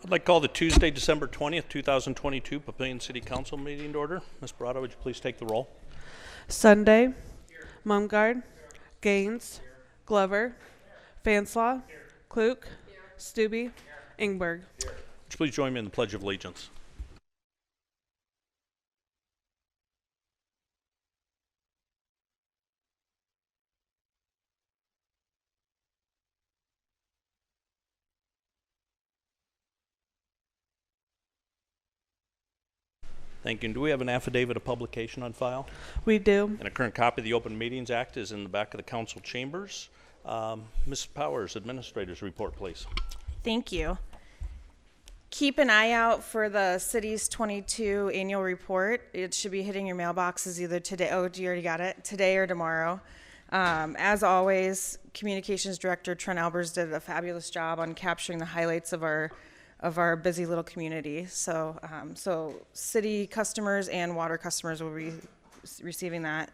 I'd like to call the Tuesday, December 20th, 2022 Papillion City Council meeting to order. Ms. Barada, would you please take the roll? Sunday, Mumgard, Gaines, Glover, Fanslaw, Klug, Stubbe, Ingberg. Would you please join me in the Pledge of Allegiance? Thank you. And do we have an affidavit of publication on file? We do. And a current copy of the Open Meetings Act is in the back of the council chambers. Ms. Powers, Administrator's report, please. Thank you. Keep an eye out for the city's 22 annual report. It should be hitting your mailboxes either today, oh, you already got it, today or tomorrow. As always, Communications Director Trent Albers did a fabulous job on capturing the highlights of our busy little community. So city customers and water customers will be receiving that.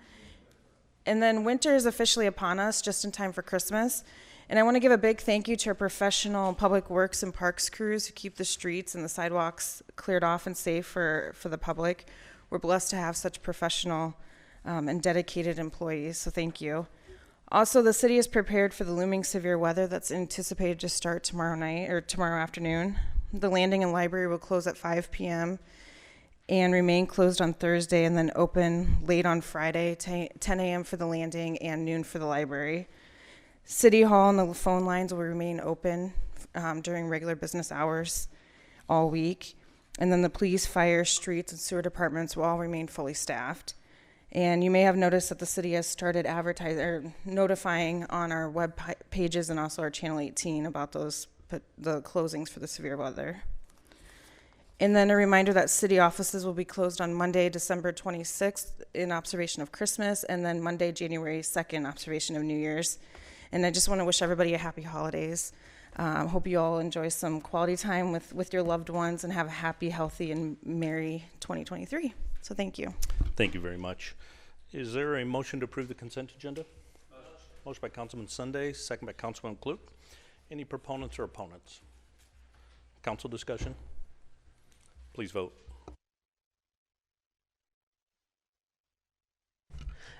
And then winter is officially upon us, just in time for Christmas. And I want to give a big thank you to our professional public works and parks crews who keep the streets and the sidewalks cleared off and safe for the public. We're blessed to have such professional and dedicated employees, so thank you. Also, the city is prepared for the looming severe weather that's anticipated to start tomorrow night or tomorrow afternoon. The landing and library will close at 5 p.m. and remain closed on Thursday and then open late on Friday, 10 a.m. for the landing and noon for the library. City Hall and the phone lines will remain open during regular business hours all week. And then the police, fire, streets, and sewer departments will all remain fully staffed. And you may have noticed that the city has started advertising or notifying on our web pages and also our Channel 18 about the closings for the severe weather. And then a reminder that city offices will be closed on Monday, December 26th in observation of Christmas, and then Monday, January 2nd, observation of New Year's. And I just want to wish everybody a happy holidays. Hope you all enjoy some quality time with your loved ones and have a happy, healthy, and merry 2023. So thank you. Thank you very much. Is there a motion to approve the consent agenda? Motion by Councilman Sunday, second by Councilman Klug. Any proponents or opponents? Council discussion? Please vote.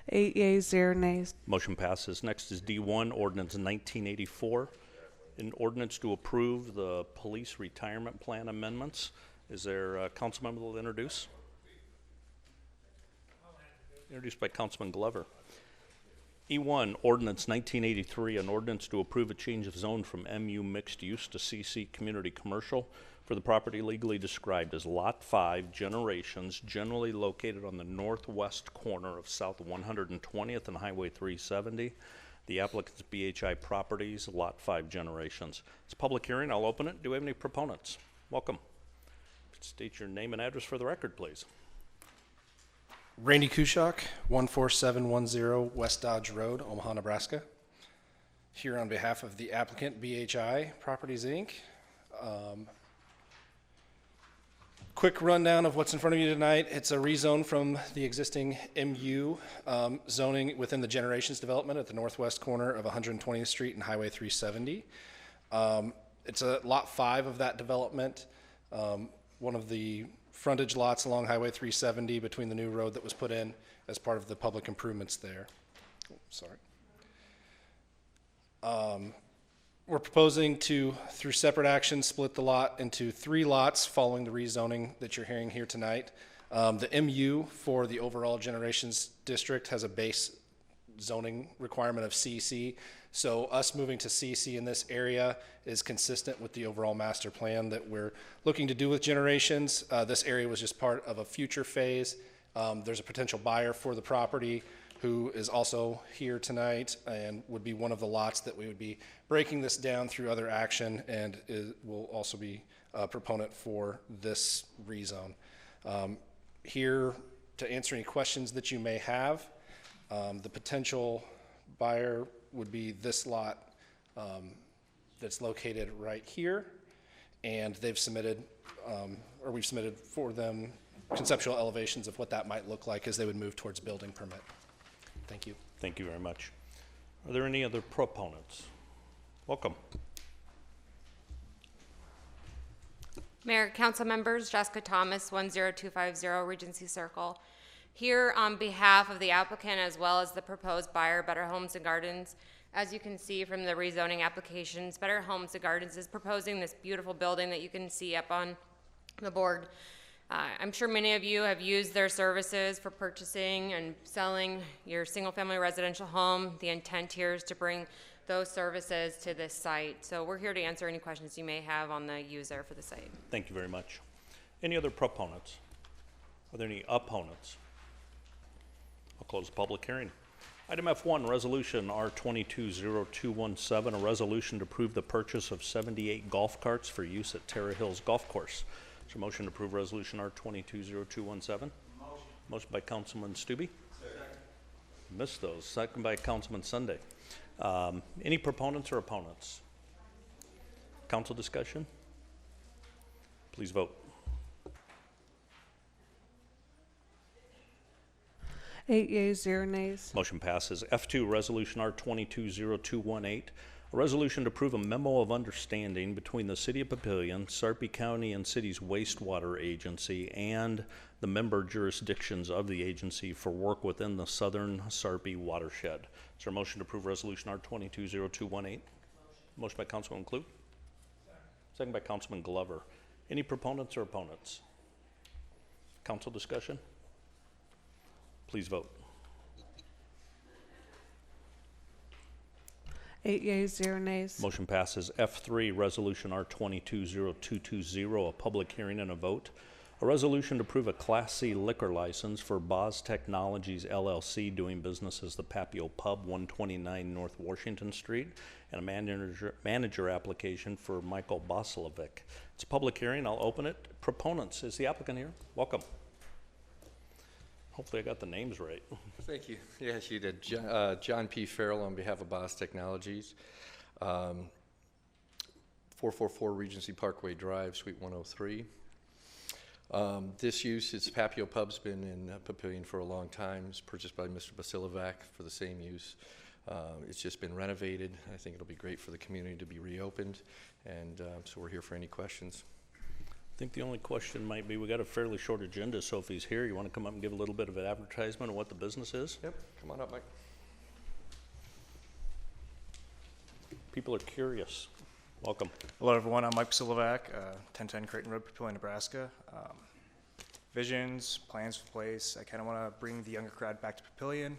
8 yeas, 0 nays. Motion passes. Next is D1, Ordinance 1984. An ordinance to approve the police retirement plan amendments. Is there a council member that will introduce? Introduced by Councilman Glover. E1, Ordinance 1983, an ordinance to approve a change of zone from MU mixed use to CC community commercial for the property legally described as Lot 5 Generations, generally located on the northwest corner of South 120th and Highway 370. The applicant's BHI Properties, Lot 5 Generations. It's a public hearing. I'll open it. Do we have any proponents? Welcome. State your name and address for the record, please. Randy Kushak, 14710 West Dodge Road, Omaha, Nebraska. Here on behalf of the applicant, BHI Properties, Inc. Quick rundown of what's in front of you tonight. It's a rezone from the existing MU zoning within the Generations development at the northwest corner of 120th Street and Highway 370. It's a lot 5 of that development. One of the frontage lots along Highway 370 between the new road that was put in as part of the public improvements there. Oh, sorry. We're proposing to, through separate actions, split the lot into 3 lots following the rezoning that you're hearing here tonight. The MU for the overall Generations district has a base zoning requirement of CC. So us moving to CC in this area is consistent with the overall master plan that we're looking to do with Generations. This area was just part of a future phase. There's a potential buyer for the property who is also here tonight and would be one of the lots that we would be breaking this down through other action, and will also be a proponent for this rezone. Here to answer any questions that you may have. The potential buyer would be this lot that's located right here, and they've submitted, or we've submitted for them conceptual elevations of what that might look like as they would move towards building permit. Thank you. Thank you very much. Are there any other proponents? Welcome. Mayor, council members, Jessica Thomas, 10250 Regency Circle. Here on behalf of the applicant as well as the proposed buyer, Better Homes and Gardens. As you can see from the rezoning applications, Better Homes and Gardens is proposing this beautiful building that you can see up on the board. I'm sure many of you have used their services for purchasing and selling your single-family residential home. The intent here is to bring those services to this site. So we're here to answer any questions you may have on the user for the site. Thank you very much. Any other proponents? Are there any opponents? I'll close the public hearing. Item F1, Resolution R220217, a resolution to approve the purchase of 78 golf carts for use at Terra Hills Golf Course. Is there a motion to approve Resolution R220217? Motion by Councilman Stubbe. Missed those. Second by Councilman Sunday. Any proponents or opponents? Council discussion? Please vote. 8 yeas, 0 nays. Motion passes. F2, Resolution R220218, a resolution to approve a memo of understanding between the City of Papillion, Sarpy County, and City's wastewater agency and the member jurisdictions of the agency for work within the southern Sarpy watershed. Is there a motion to approve Resolution R220218? Motion by Councilman Klug. Second by Councilman Glover. Any proponents or opponents? Council discussion? Please vote. 8 yeas, 0 nays. Motion passes. F3, Resolution R220220, a public hearing and a vote. A resolution to approve a Class C liquor license for Boz Technologies LLC doing business as the Papillion Pub, 129 North Washington Street, and a manager application for Michael Boslovic. It's a public hearing. I'll open it. Proponents, is the applicant here? Welcome. Hopefully I got the names right. Thank you. Yes, you did. John P. Farrell on behalf of Boz Technologies. 444 Regency Parkway Drive, Suite 103. This use, it's Papillion Pub's been in Papillion for a long time. It's purchased by Mr. Basilovac for the same use. It's just been renovated. I think it'll be great for the community to be reopened. And so we're here for any questions. I think the only question might be, we got a fairly short agenda, so if he's here, you want to come up and give a little bit of an advertisement of what the business is? Yep, come on up, Mike. People are curious. Welcome. Hello, everyone. I'm Mike Silovac, 1010 Creighton Road, Papillion, Nebraska. Visions, plans for the place. I kind of want to bring the younger crowd back to Papillion.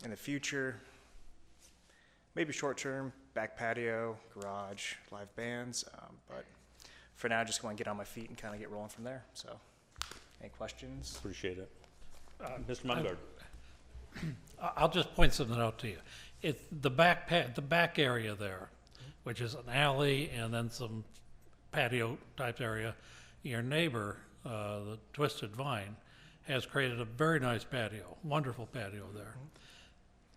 In the future, maybe short term, back patio, garage, live bands. But for now, I just want to get on my feet and kind of get rolling from there. So, any questions? Appreciate it. Mr. Mungard. I'll just point something out to you. It's the back area there, which is an alley and then some patio type area. Your neighbor, the Twisted Vine, has created a very nice patio, wonderful patio there.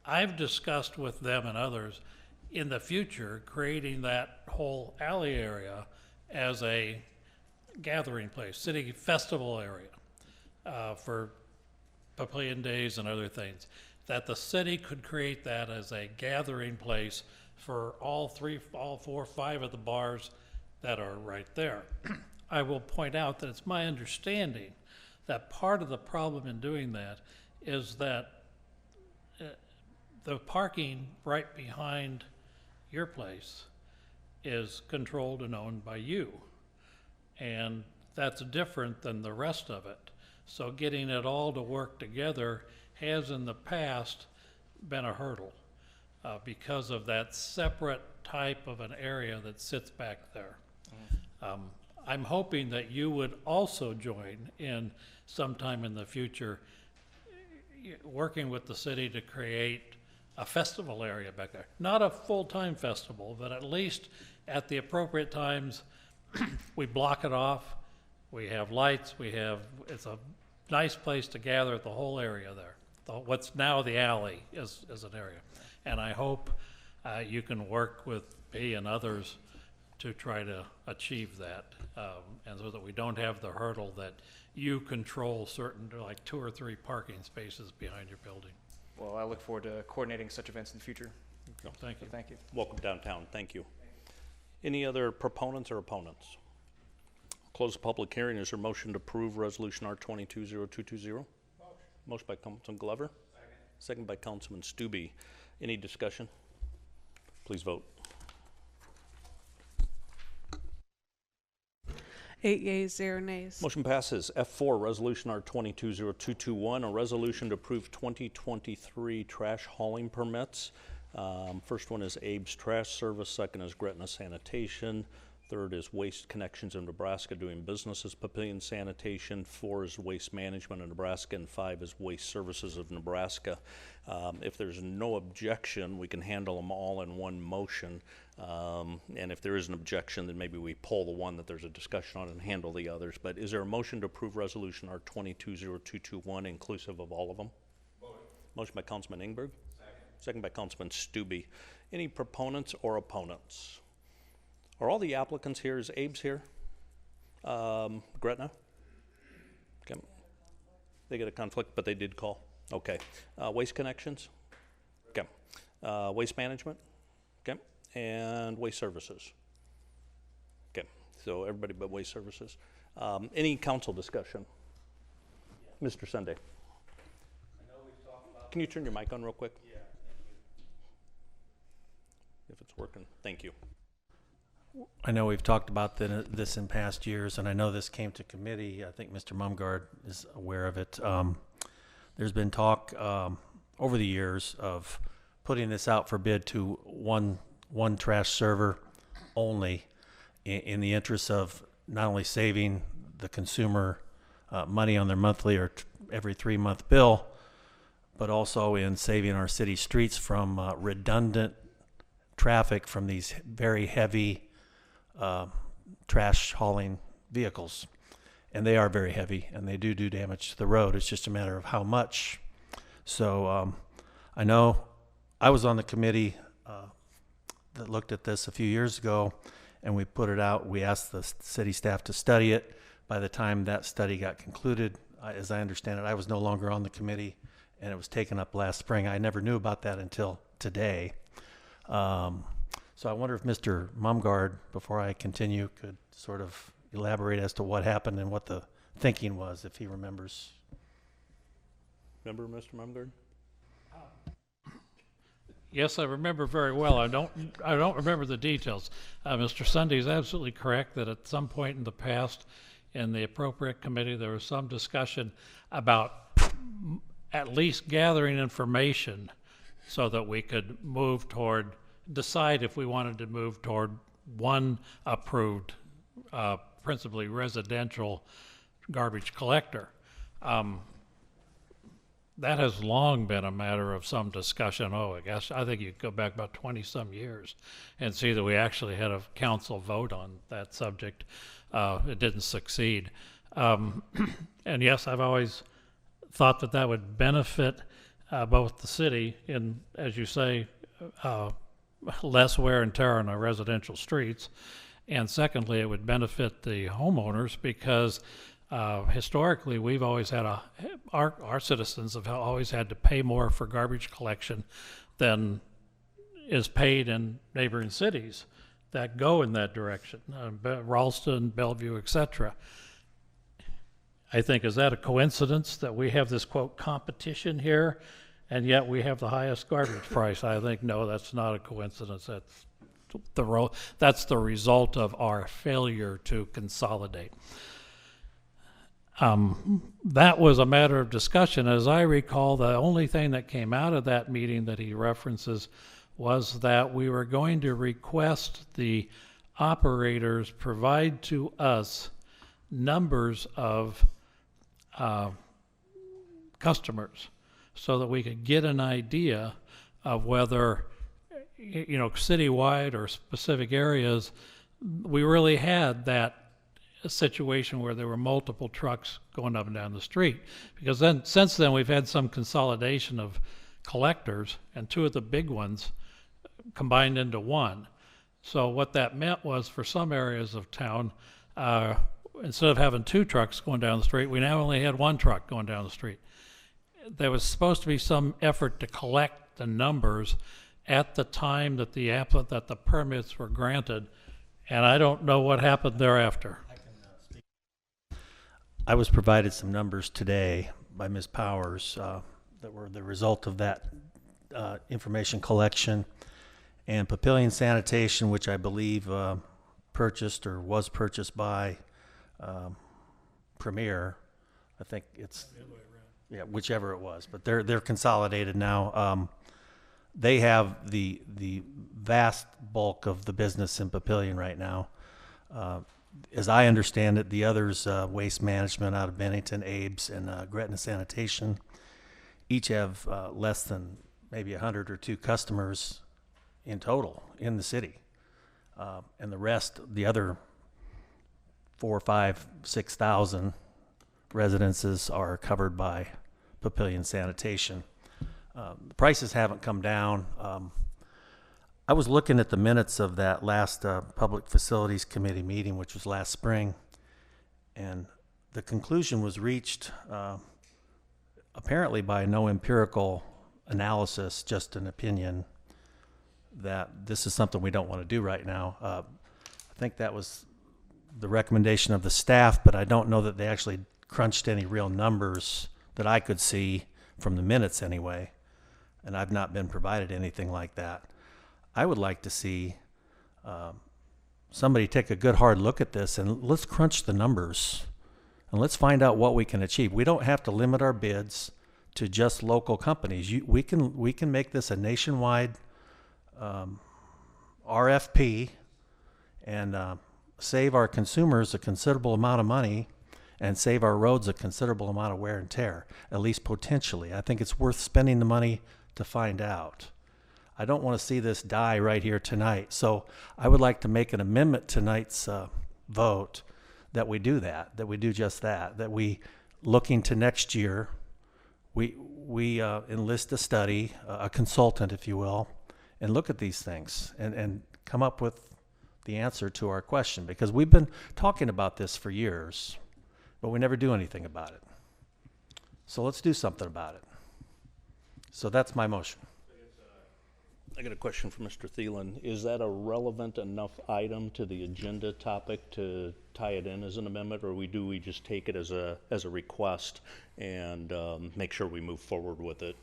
I've discussed with them and others in the future creating that whole alley area as a gathering place, city festival area for Papillion Days and other things, that the city could create that as a gathering place for all 4, 5 of the bars that are right there. I will point out that it's my understanding that part of the problem in doing that is that the parking right behind your place is controlled and owned by you. And that's different than the rest of it. So getting it all to work together has in the past been a hurdle because of that separate type of an area that sits back there. I'm hoping that you would also join in sometime in the future working with the city to create a festival area back there. Not a full-time festival, but at least at the appropriate times, we block it off, we have lights, it's a nice place to gather at the whole area there. What's now the alley is an area. And I hope you can work with me and others to try to achieve that, and so that we don't have the hurdle that you control certain, like 2 or 3 parking spaces behind your building. Well, I look forward to coordinating such events in the future. Thank you. Thank you. Welcome downtown. Thank you. Any other proponents or opponents? Close the public hearing. Is there a motion to approve Resolution R220220? Motion by Councilman Glover. Second by Councilman Stube. Any discussion? Please vote. 8 yeas, 0 nays. Motion passes. F4, Resolution R220221, a resolution to approve 2023 trash hauling permits. First one is Abe's Trash Service, second is Gretna Sanitation, third is Waste Connections of Nebraska doing business as Papillion Sanitation, 4 is Waste Management of Nebraska, and 5 is Waste Services of Nebraska. If there's no objection, we can handle them all in one motion. And if there is an objection, then maybe we pull the one that there's a discussion on and handle the others. But is there a motion to approve Resolution R220221 inclusive of all of them? Motion by Councilman Ingberg. Second by Councilman Stube. Any proponents or opponents? Are all the applicants here? Is Abe's here? Gretna? Okay. They get a conflict, but they did call. Okay. Waste Connections? Okay. Waste Management? Okay. And Waste Services? Okay. So everybody but Waste Services. Any council discussion? Mr. Sunday? Can you turn your mic on real quick? Yeah, thank you. If it's working, thank you. I know we've talked about this in past years, and I know this came to committee. I think Mr. Mumgard is aware of it. There's been talk over the years of putting this out for bid to one trash server only in the interest of not only saving the consumer money on their monthly or every 3-month bill, but also in saving our city streets from redundant traffic from these very heavy trash hauling vehicles. And they are very heavy, and they do damage to the road. It's just a matter of how much. So I know I was on the committee that looked at this a few years ago, and we put it out. We asked the city staff to study it. By the time that study got concluded, as I understand it, I was no longer on the committee, and it was taken up last spring. I never knew about that until today. So I wonder if Mr. Mumgard, before I continue, could sort of elaborate as to what happened and what the thinking was, if he remembers. Remember, Mr. Mumgard? Yes, I remember very well. I don't remember the details. Mr. Sunday is absolutely correct that at some point in the past, in the appropriate committee, there was some discussion about at least gathering information so that we could decide if we wanted to move toward one approved, principally residential garbage collector. That has long been a matter of some discussion. I think you could go back about 20-some years and see that we actually had a council vote on that subject. It didn't succeed. And yes, I've always thought that would benefit both the city in, as you say, less wear and tear on our residential streets, and secondly, it would benefit the homeowners because historically we've always had our citizens have always had to pay more for garbage collection than is paid in neighboring cities that go in that direction, Ralston, Bellevue, etc. I think, is that a coincidence that we have this, quote, competition here, and yet we have the highest garbage price? I think, no, that's not a coincidence. That's the result of our failure to consolidate. That was a matter of discussion. As I recall, the only thing that came out of that meeting that he references was that we were going to request the operators provide to us numbers of customers so that we could get an idea of whether, citywide or specific areas, we really had that situation where there were multiple trucks going up and down the street. Because since then we've had some consolidation of collectors, and 2 of the big ones combined into one. So what that meant was, for some areas of town, instead of having 2 trucks going down the street, we now only had 1 truck going down the street. There was supposed to be some effort to collect the numbers at the time that the permits were granted, and I don't know what happened thereafter. I was provided some numbers today by Ms. Powers that were the result of that information collection. And Papillion Sanitation, which I believe purchased or was purchased by Premier, I think it's, yeah, whichever it was, but they're consolidated now. They have the vast bulk of the business in Papillion right now. As I understand it, the others, Waste Management out of Bennington, Abe's, and Gretna Sanitation, each have less than maybe 100 or 2 customers in total in the city. And the rest, the other 4, 5, 6,000 residences are covered by Papillion Sanitation. The prices haven't come down. I was looking at the minutes of that last Public Facilities Committee meeting, which was last spring, and the conclusion was reached apparently by no empirical analysis, just an opinion, that this is something we don't want to do right now. I think that was the recommendation of the staff, but I don't know that they actually crunched any real numbers that I could see from the minutes anyway, and I've not been provided anything like that. I would like to see somebody take a good hard look at this and let's crunch the numbers and let's find out what we can achieve. We don't have to limit our bids to just local companies. We can make this a nationwide RFP and save our consumers a considerable amount of money and save our roads a considerable amount of wear and tear, at least potentially. I think it's worth spending the money to find out. I don't want to see this die right here tonight. So I would like to make an amendment tonight's vote that we do that, that we do just that, that we, looking to next year, we enlist a study, a consultant, if you will, and look at these things and come up with the answer to our question, because we've been talking about this for years, but we never do anything about it. So let's do something about it. So that's my motion. I got a question for Mr. Thielen. Is that a relevant enough item to the agenda topic to tie it in as an amendment, or do we just take it as a request and make sure we move forward with it?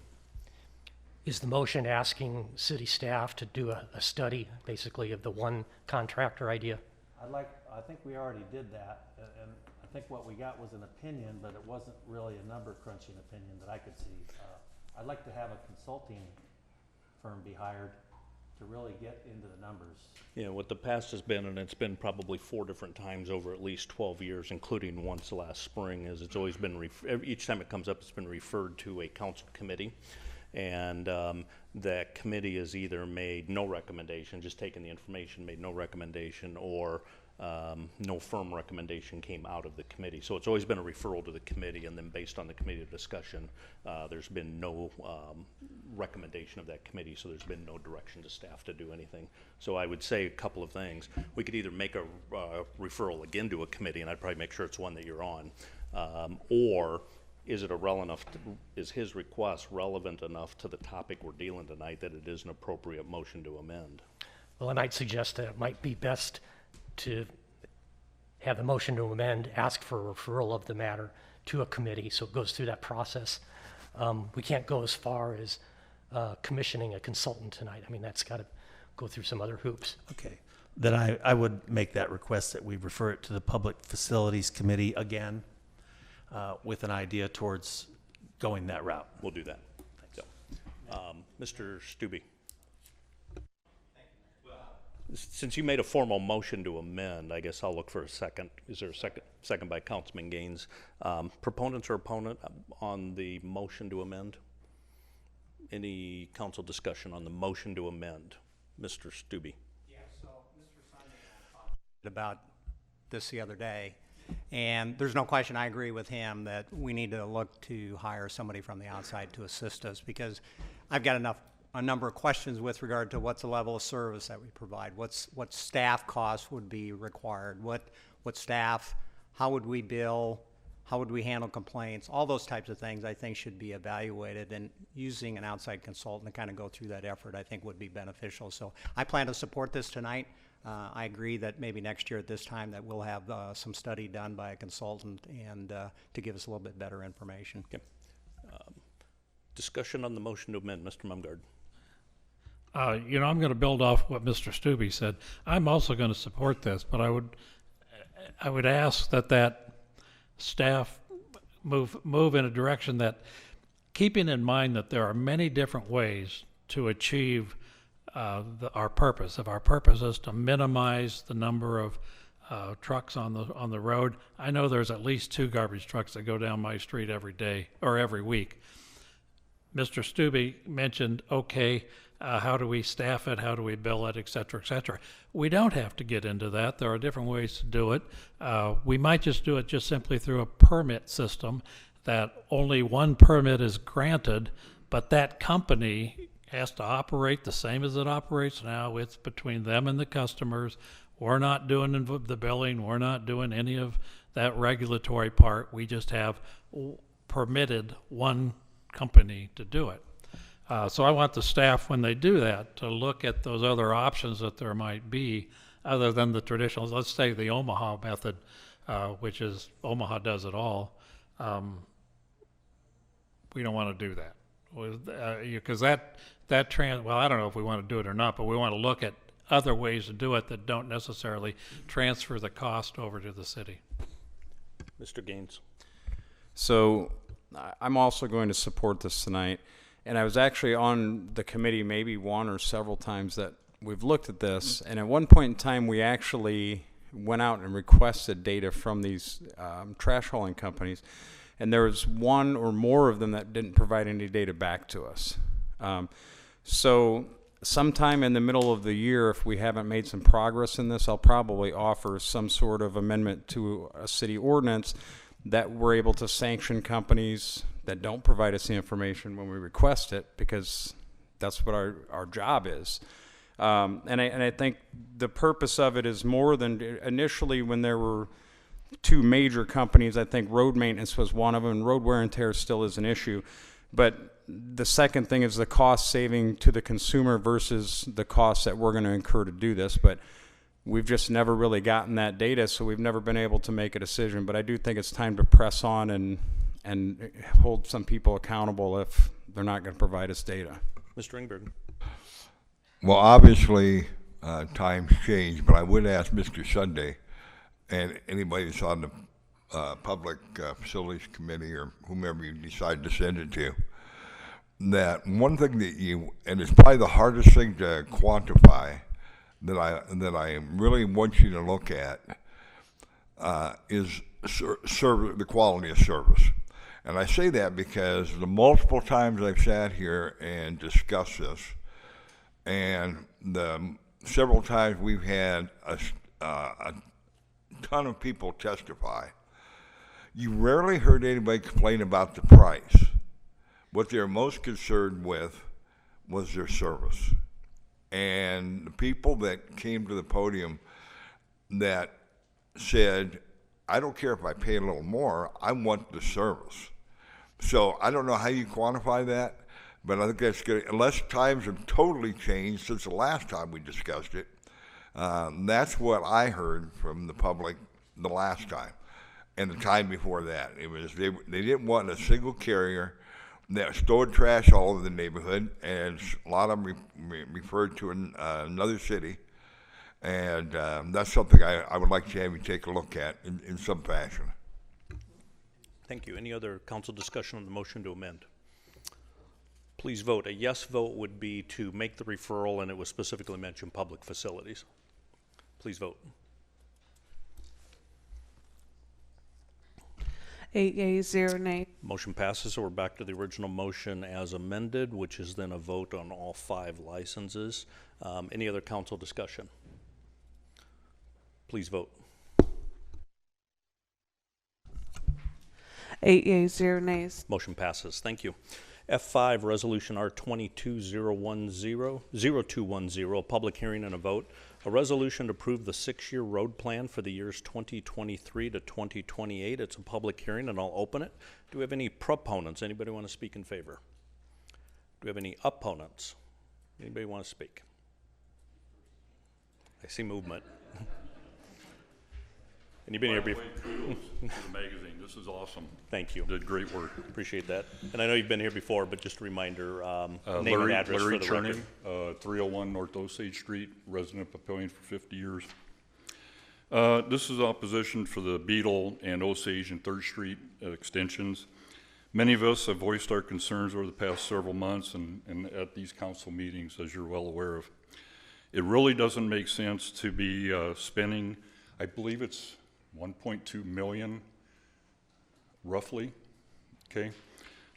Is the motion asking city staff to do a study, basically, of the one contractor idea? I think we already did that, and I think what we got was an opinion, but it wasn't really a number crunching opinion that I could see. I'd like to have a consulting firm be hired to really get into the numbers. Yeah, what the past has been, and it's been probably 4 different times over at least 12 years, including once last spring, is it's always been, each time it comes up, it's been referred to a council committee. And that committee has either made no recommendation, just taken the information, made no recommendation, or no firm recommendation came out of the committee. So it's always been a referral to the committee, and then based on the committee discussion, there's been no recommendation of that committee, so there's been no direction to staff to do anything. So I would say a couple of things. We could either make a referral again to a committee, and I'd probably make sure it's one that you're on, or is it is his request relevant enough to the topic we're dealing tonight that it is an appropriate motion to amend? Well, I might suggest that it might be best to have the motion to amend, ask for a referral of the matter to a committee so it goes through that process. We can't go as far as commissioning a consultant tonight. I mean, that's got to go through some other hoops. Okay. Then I would make that request that we refer it to the Public Facilities Committee again with an idea towards going that route. We'll do that. So, Mr. Stubbe. Since you made a formal motion to amend, I guess I'll look for a second. Is there a second? Second by Councilman Gaines. Proponents or opponent on the motion to amend? Any council discussion on the motion to amend? Mr. Stubbe. Yeah, so Mr. Simon and I talked about this the other day, and there's no question, I agree with him that we need to look to hire somebody from the outside to assist us, because I've got a number of questions with regard to what's the level of service that we provide, what staff costs would be required, what staff, how would we bill, how would we handle complaints, all those types of things I think should be evaluated, and using an outside consultant to kind of go through that effort I think would be beneficial. So I plan to support this tonight. I agree that maybe next year at this time that we'll have some study done by a consultant and to give us a little bit better information. Okay. Discussion on the motion to amend, Mr. Mumgard. You know, I'm going to build off what Mr. Stubbe said. I'm also going to support this, but I would ask that staff move in a direction that, keeping in mind that there are many different ways to achieve our purpose. If our purpose is to minimize the number of trucks on the road, I know there's at least 2 garbage trucks that go down my street every day or every week. Mr. Stubbe mentioned, okay, how do we staff it? How do we bill it, et cetera, et cetera. We don't have to get into that. There are different ways to do it. We might just do it just simply through a permit system that only one permit is granted, but that company has to operate the same as it operates now. It's between them and the customers. We're not doing the billing. We're not doing any of that regulatory part. We just have permitted one company to do it. So I want the staff, when they do that, to look at those other options that there might be other than the traditional, let's say the Omaha method, which is Omaha does it all. We don't want to do that. Because well, I don't know if we want to do it or not, but we want to look at other ways to do it that don't necessarily transfer the cost over to the city. Mr. Gaines. So I'm also going to support this tonight. And I was actually on the committee maybe one or several times that we've looked at this. And at one point in time, we actually went out and requested data from these trash hauling companies. And there was one or more of them that didn't provide any data back to us. So sometime in the middle of the year, if we haven't made some progress in this, I'll probably offer some sort of amendment to a city ordinance that we're able to sanction companies that don't provide us the information when we request it, because that's what our job is. And I think the purpose of it is more than initially when there were 2 major companies. I think road maintenance was one of them, and road wear and tear still is an issue. But the second thing is the cost saving to the consumer versus the costs that we're going to incur to do this. But we've just never really gotten that data, so we've never been able to make a decision. But I do think it's time to press on and hold some people accountable if they're not going to provide us data. Mr. Ingberg. Well, obviously, times change, but I would ask Mr. Sunday and anybody that's on the Public Facilities Committee or whomever you decide to send it to, that one thing that and it's probably the hardest thing to quantify that I really want you to look at is the quality of service. And I say that because the multiple times I've sat here and discussed this, and the several times we've had a ton of people testify, you rarely heard anybody complain about the price. What they're most concerned with was their service. And the people that came to the podium that said, I don't care if I pay a little more, I want the service. So I don't know how you quantify that, but I think that's good. Unless times have totally changed since the last time we discussed it, that's what I heard from the public the last time. And the time before that, it was they didn't want a single carrier that stored trash all over the neighborhood, and a lot of them referred to another city. And that's something I would like to have you take a look at in some fashion. Thank you. Any other council discussion on the motion to amend? Please vote. A yes vote would be to make the referral, and it was specifically mentioned public facilities. Please vote. 8 yeas, 0 nays. Motion passes, so we're back to the original motion as amended, which is then a vote on all 5 licenses. Any other council discussion? Please vote. 8 yeas, 0 nays. Motion passes. Thank you. F5, Resolution R22-0210, public hearing and a vote. A resolution to approve the 6-year road plan for the years 2023 to 2028. It's a public hearing, and I'll open it. Do we have any proponents? Anybody want to speak in favor? Do we have any opponents? Anybody want to speak? I see movement. And you've been here before. Kudos to the magazine. This is awesome. Thank you. Did great work. Appreciate that. And I know you've been here before, but just a reminder, name Larry, and address Larry for the record. Cherney, 301 North Osage Street, resident of Papillion for 50 years. This is opposition for the Beetle and Osage and 3rd Street extensions. Many of us have voiced our concerns over the past several months and at these council meetings, as you're well aware of. It really doesn't make sense to be spending, I believe it's 1.2 million, roughly, okay,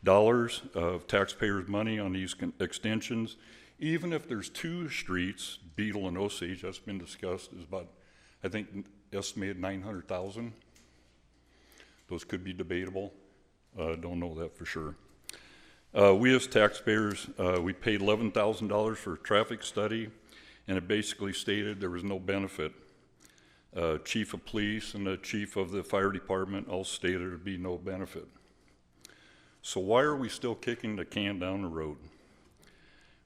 dollars of taxpayers' money on these extensions. Even if there's 2 streets, Beetle and Osage, that's been discussed, is about, I think, estimated 900,000. Those could be debatable. Don't know that for sure. We as taxpayers, we paid $11,000 for a traffic study, and it basically stated there was no benefit. Chief of police and the chief of the fire department all stated there would be no benefit. So why are we still kicking the can down the road?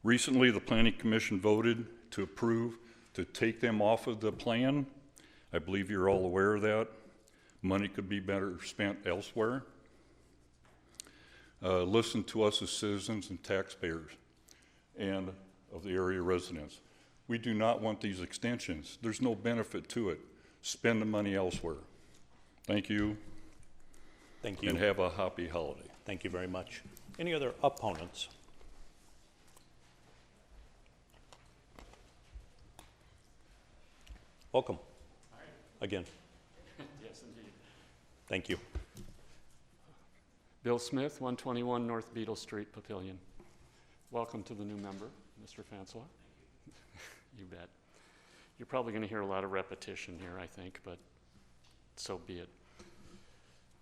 Recently, the Planning Commission voted to approve to take them off of the plan. I believe you're all aware of that. Money could be better spent elsewhere. Listen to us as citizens and taxpayers and of the area residents. We do not want these extensions. There's no benefit to it. Spend the money elsewhere. Thank you. Thank you. And have a happy holiday. Thank you very much. Any other opponents? Welcome. Again. Yes, indeed. Thank you. Bill Smith, 121 North Beetle Street, Papillion. Welcome to the new member, Mr. Fansela. You bet. You're probably going to hear a lot of repetition here, I think, but so be it.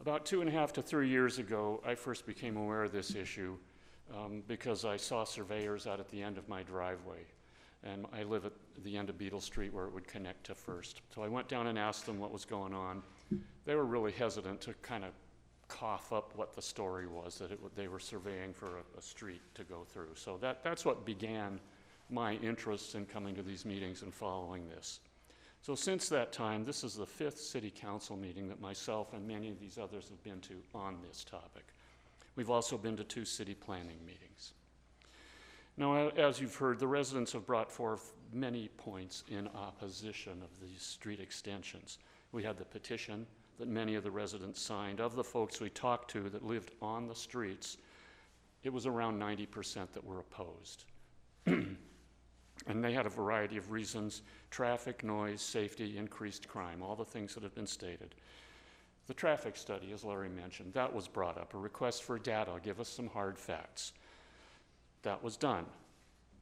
About 2.5 to 3 years ago, I first became aware of this issue because I saw surveyors out at the end of my driveway. And I live at the end of Beetle Street where it would connect to First. So I went down and asked them what was going on. They were really hesitant to kind of cough up what the story was, that they were surveying for a street to go through. So that's what began my interest in coming to these meetings and following this. So since that time, this is the 5th city council meeting that myself and many of these others have been to on this topic. We've also been to 2 city planning meetings. Now, as you've heard, the residents have brought forth many points in opposition of these street extensions. We had the petition that many of the residents signed. Of the folks we talked to that lived on the streets, it was around 90% that were opposed. And they had a variety of reasons: traffic, noise, safety, increased crime, all the things that have been stated. The traffic study, as Larry mentioned, that was brought up, a request for data, give us some hard facts. That was done.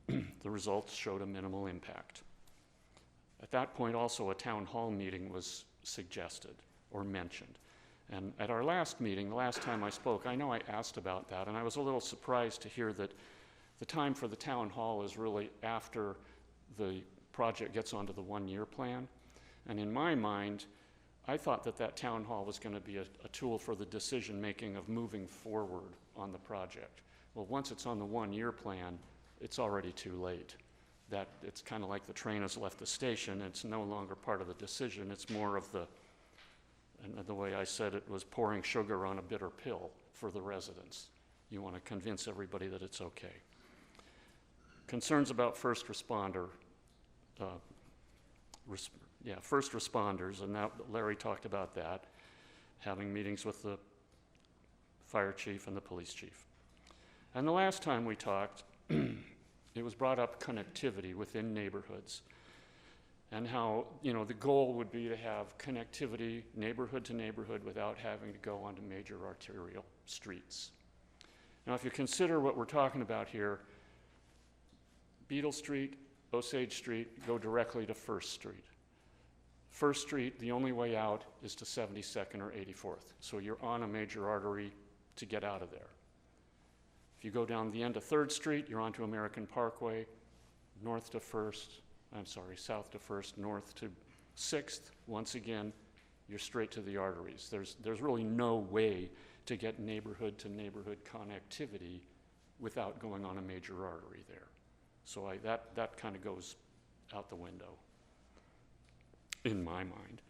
The results showed a minimal impact. At that point, also a town hall meeting was suggested or mentioned. And at our last meeting, the last time I spoke, I know I asked about that, and I was a little surprised to hear that the time for the town hall is really after the project gets onto the 1-year plan. And in my mind, I thought that town hall was going to be a tool for the decision making of moving forward on the project. Well, once it's on the 1-year plan, it's already too late. That it's kind of like the train has left the station. It's no longer part of the decision. It's more of and the way I said it was pouring sugar on a bitter pill for the residents. You want to convince everybody that it's okay. Concerns about first responders, and Larry talked about that, having meetings with the fire chief and the police chief. And the last time we talked, it was brought up connectivity within neighborhoods and how, the goal would be to have connectivity neighborhood to neighborhood without having to go onto major arterial streets. Now, if you consider what we're talking about here, Beetle Street, Osage Street go directly to First Street. First Street, the only way out is to 72nd or 84th. So you're on a major artery to get out of there. If you go down the end of 3rd Street, you're onto American Parkway, south to First, north to 6th. Once again, you're straight to the arteries. There's really no way to get neighborhood to neighborhood connectivity without going on a major artery there. So that kind of goes out the window. in my mind.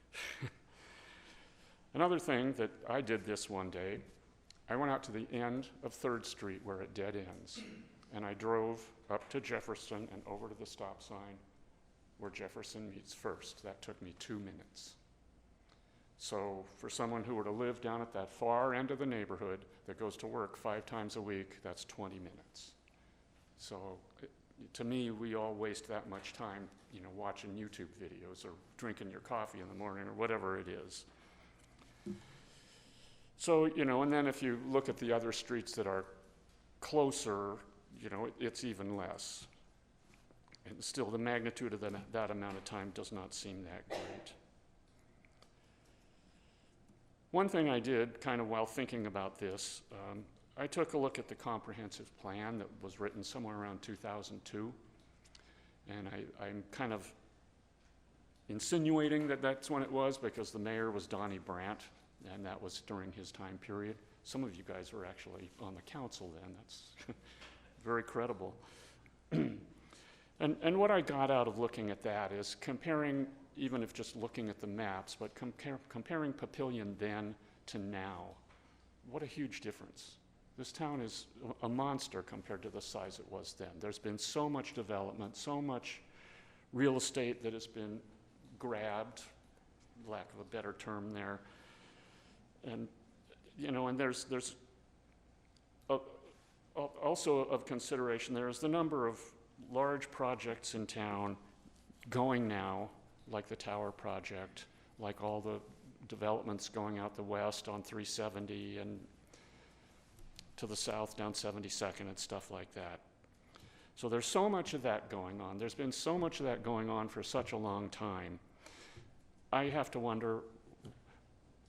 Another thing that I did this one day, I went out to the end of 3rd Street where it dead ends, and I drove up to Jefferson and over to the stop sign where Jefferson meets First. That took me 2 minutes. So for someone who were to live down at that far end of the neighborhood that goes to work 5 times a week, that's 20 minutes. So to me, we all waste that much time, you know, watching YouTube videos or drinking your coffee in the morning or whatever it is. So, you know, and then if you look at the other streets that are closer, you know, it's even less. And still, the magnitude of that amount of time does not seem that great. One thing I did, kind of while thinking about this, I took a look at the comprehensive plan that was written somewhere around 2002, and I'm kind of insinuating that that's when it was because the mayor was Donnie Brandt, and that was during his time period. Some of you guys were actually on the council then. That's very credible. And what I got out of looking at that is comparing, even if just looking at the maps, but comparing Papillion then to now, what a huge difference. This town is a monster compared to the size it was then. There's been so much development, so much real estate that has been grabbed, lack of a better term there. And, you know, and there's also of consideration, there is the number of large projects in town going now, like the Tower Project, like all the developments going out the west on 370 and to the south down 72nd and stuff like that. So there's so much of that going on. There's been so much of that going on for such a long time. I have to wonder,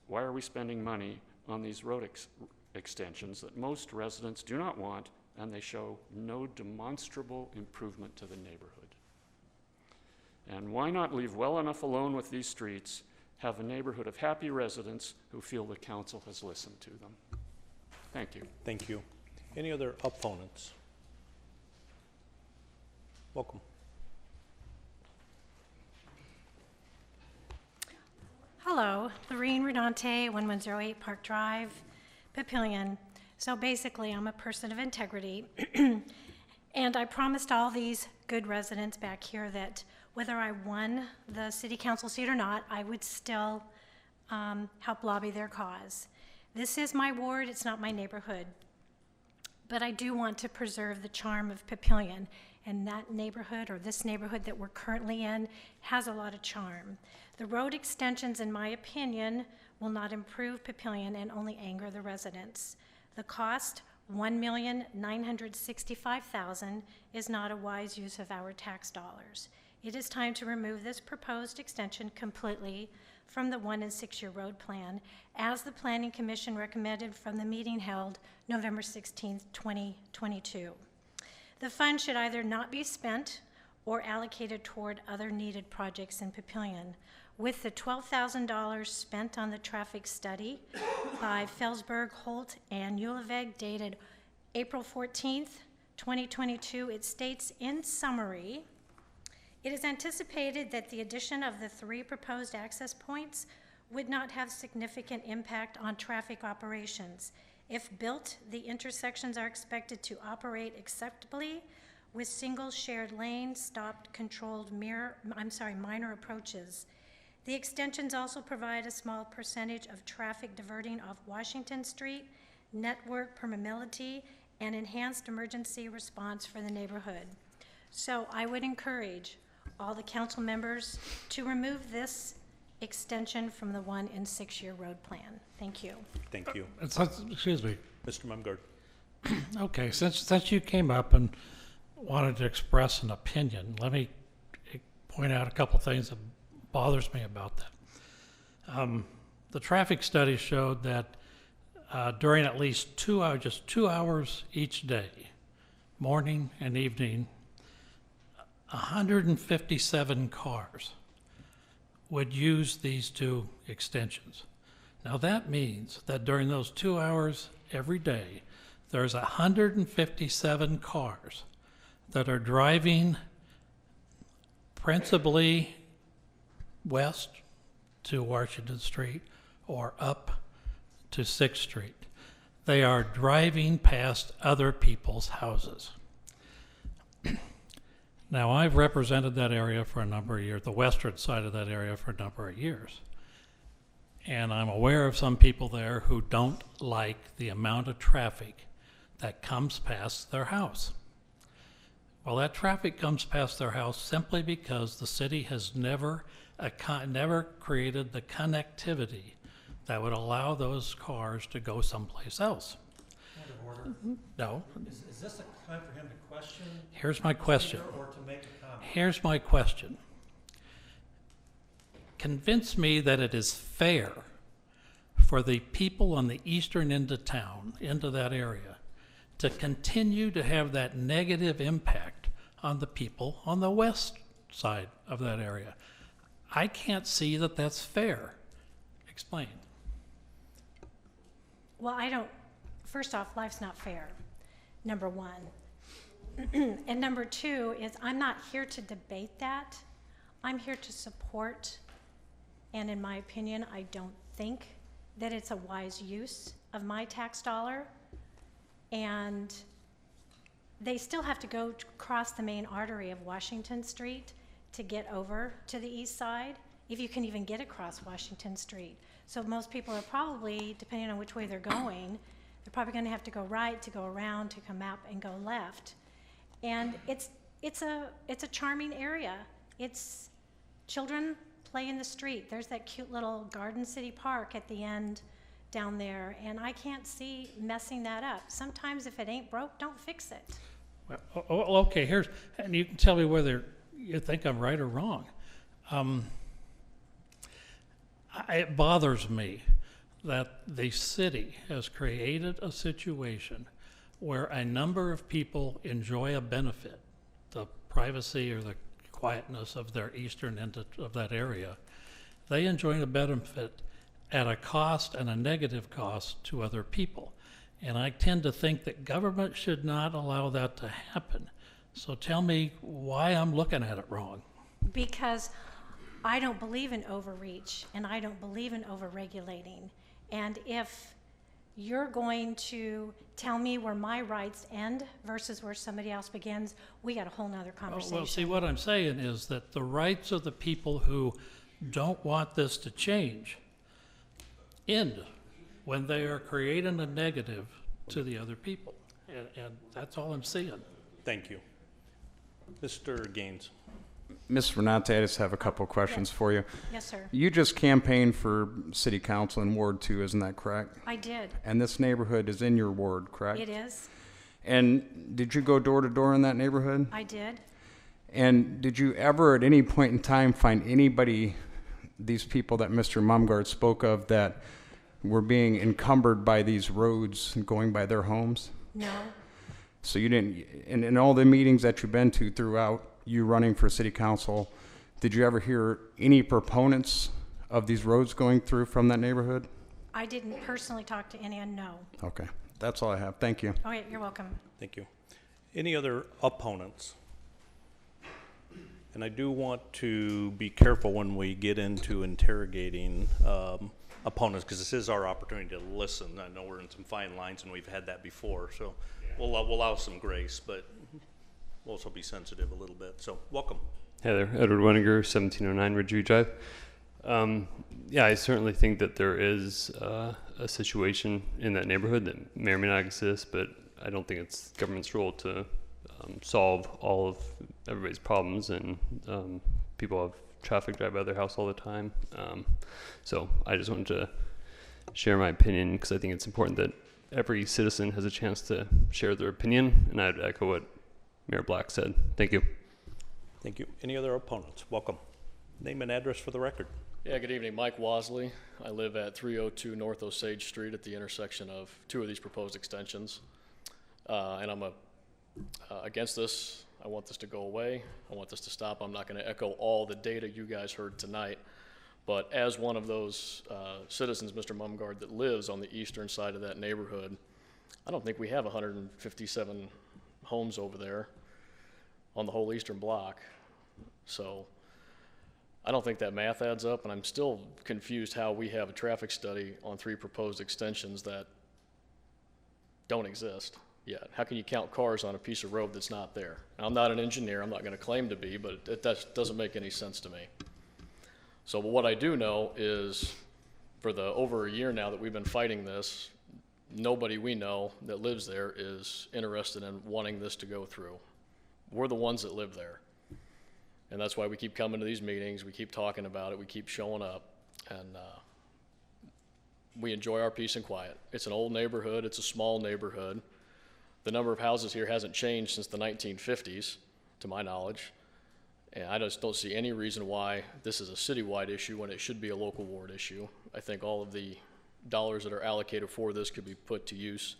why are we spending money on these road extensions that most residents do not want, and they show no demonstrable improvement to the neighborhood? And why not leave well enough alone with these streets, have a neighborhood of happy residents who feel the council has listened to them? Thank you. Thank you. Any other opponents? Welcome. Hello, Lorene Redante, 1108 Park Drive, Papillion. So basically, I'm a person of integrity, and I promised all these good residents back here that whether I won the city council seat or not, I would still help lobby their cause. This is my ward, it's not my neighborhood, but I do want to preserve the charm of Papillion, and that neighborhood, or this neighborhood that we're currently in, has a lot of charm. The road extensions, in my opinion, will not improve Papillion and only anger the residents. The cost, $1,965,000, is not a wise use of our tax dollars. It is time to remove this proposed extension completely from the 1 and 6 year road plan, as the Planning Commission recommended from the meeting held November 16, 2022. The fund should either not be spent or allocated toward other needed projects in Papillion. With the $12,000 spent on the traffic study by Felsberg, Holt, and Uleveg dated April 14th, 2022, it states in summary, it is anticipated that the addition of the 3 proposed access points would not have significant impact on traffic operations. If built, the intersections are expected to operate acceptably with single shared lanes, stopped, controlled minor approaches. The extensions also provide a small percentage of traffic diverting off Washington Street, network permeability, and enhanced emergency response for the neighborhood. So I would encourage all the council members to remove this extension from the 1 and 6 year road plan. Thank you. Thank you. Excuse me. Mr. Mumgard. Okay, since you came up and wanted to express an opinion, let me point out a couple things that bothers me about that. The traffic study showed that during at least 2 hours, just 2 hours each day, morning and evening, 157 cars would use these 2 extensions. Now that means that during those 2 hours every day, there's 157 cars that are driving principally west to Washington Street or up to 6th Street. They are driving past other people's houses. Now, I've represented that area for a number of years, the western side of that area for a number of years. And I'm aware of some people there who don't like the amount of traffic that comes past their house. Well, that traffic comes past their house simply because the city has never created the connectivity that would allow those cars to go someplace else. Point of order. No. Is this a time for him to question? Here's my question. Or to make a comment? Here's my question. Convince me that it is fair for the people on the eastern end of town, into that area, to continue to have that negative impact on the people on the west side of that area. I can't see that that's fair. Explain. Well, first off, life's not fair, number one. And number two is I'm not here to debate that. I'm here to support, and in my opinion, I don't think that it's a wise use of my tax dollar. And they still have to go across the main artery of Washington Street to get over to the east side, if you can even get across Washington Street. So most people are probably, depending on which way they're going, they're probably going to have to go right to go around to come up and go left. And it's a charming area. It's children play in the street. There's that cute little Garden City Park at the end down there, and I can't see messing that up. Sometimes if it ain't broke, don't fix it. Well, okay, and you can tell me whether you think I'm right or wrong. It bothers me that the city has created a situation where a number of people enjoy a benefit, the privacy or the quietness of their eastern end of that area. They enjoy a benefit at a cost and a negative cost to other people. And I tend to think that government should not allow that to happen. So tell me why I'm looking at it wrong. Because I don't believe in overreach, and I don't believe in overregulating. And if you're going to tell me where my rights end versus where somebody else begins, we got a whole nother conversation. Well, see, what I'm saying is that the rights of the people who don't want this to change end when they are creating a negative to the other people. And that's all I'm seeing. Thank you. Mr. Gaines. Ms. Renate, I just have a couple of questions for you. Yes, sir. You just campaigned for city council in Ward 2, isn't that correct? I did. And this neighborhood is in your ward, correct? It is. And did you go door to door in that neighborhood? I did. And did you ever at any point in time find anybody, these people that Mr. Mumgard spoke of, that were being encumbered by these roads and going by their homes? No. So you didn't, in all the meetings that you've been to throughout you running for city council, did you ever hear any proponents of these roads going through from that neighborhood? I didn't personally talk to any, no. Okay, that's all I have. Thank you. Okay, you're welcome. Thank you. Any other opponents? And I do want to be careful when we get into interrogating opponents, because this is our opportunity to listen. I know we're in some fine lines, and we've had that before, so we'll allow some grace, but we'll also be sensitive a little bit. So, welcome. Hey there, Edward Weniger, 1709 Ridgeview Drive. Yeah, I certainly think that there is a situation in that neighborhood that may or may not exist, but I don't think it's government's role to solve all of everybody's problems, and people have traffic drive by their house all the time. So I just wanted to share my opinion, because I think it's important that every citizen has a chance to share their opinion, and I'd echo what Mayor Black said. Thank you. Thank you. Any other opponents? Welcome. Name and address for the record. Yeah, good evening. Mike Wasley. I live at 302 North Osage Street at the intersection of two of these proposed extensions. And I'm against this. I want this to go away. I want this to stop. I'm not going to echo all the data you guys heard tonight. But as one of those citizens, Mr. Mumgard, that lives on the eastern side of that neighborhood, I don't think we have 157 homes over there on the whole eastern block. So I don't think that math adds up, and I'm still confused how we have a traffic study on 3 proposed extensions that don't exist yet. How can you count cars on a piece of road that's not there? Now, I'm not an engineer, I'm not gonna claim to be, but it doesn't make any sense to me. So, but what I do know is, for the over a year now that we've been fighting this, nobody we know that lives there is interested in wanting this to go through. We're the ones that live there. And that's why we keep coming to these meetings, we keep talking about it, we keep showing up, and we enjoy our peace and quiet. It's an old neighborhood, it's a small neighborhood. The number of houses here hasn't changed since the 1950s, to my knowledge. And I just don't see any reason why this is a citywide issue when it should be a local ward issue. I think all of the dollars that are allocated for this could be put to use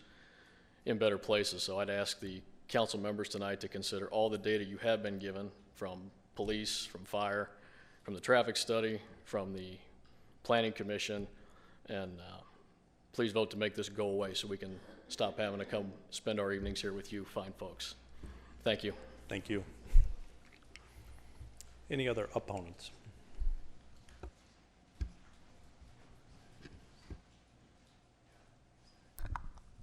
in better places. So I'd ask the council members tonight to consider all the data you have been given from police, from fire, from the traffic study, from the planning commission, and please vote to make this go away so we can stop having to come spend our evenings here with you fine folks. Thank you. Thank you. Any other opponents?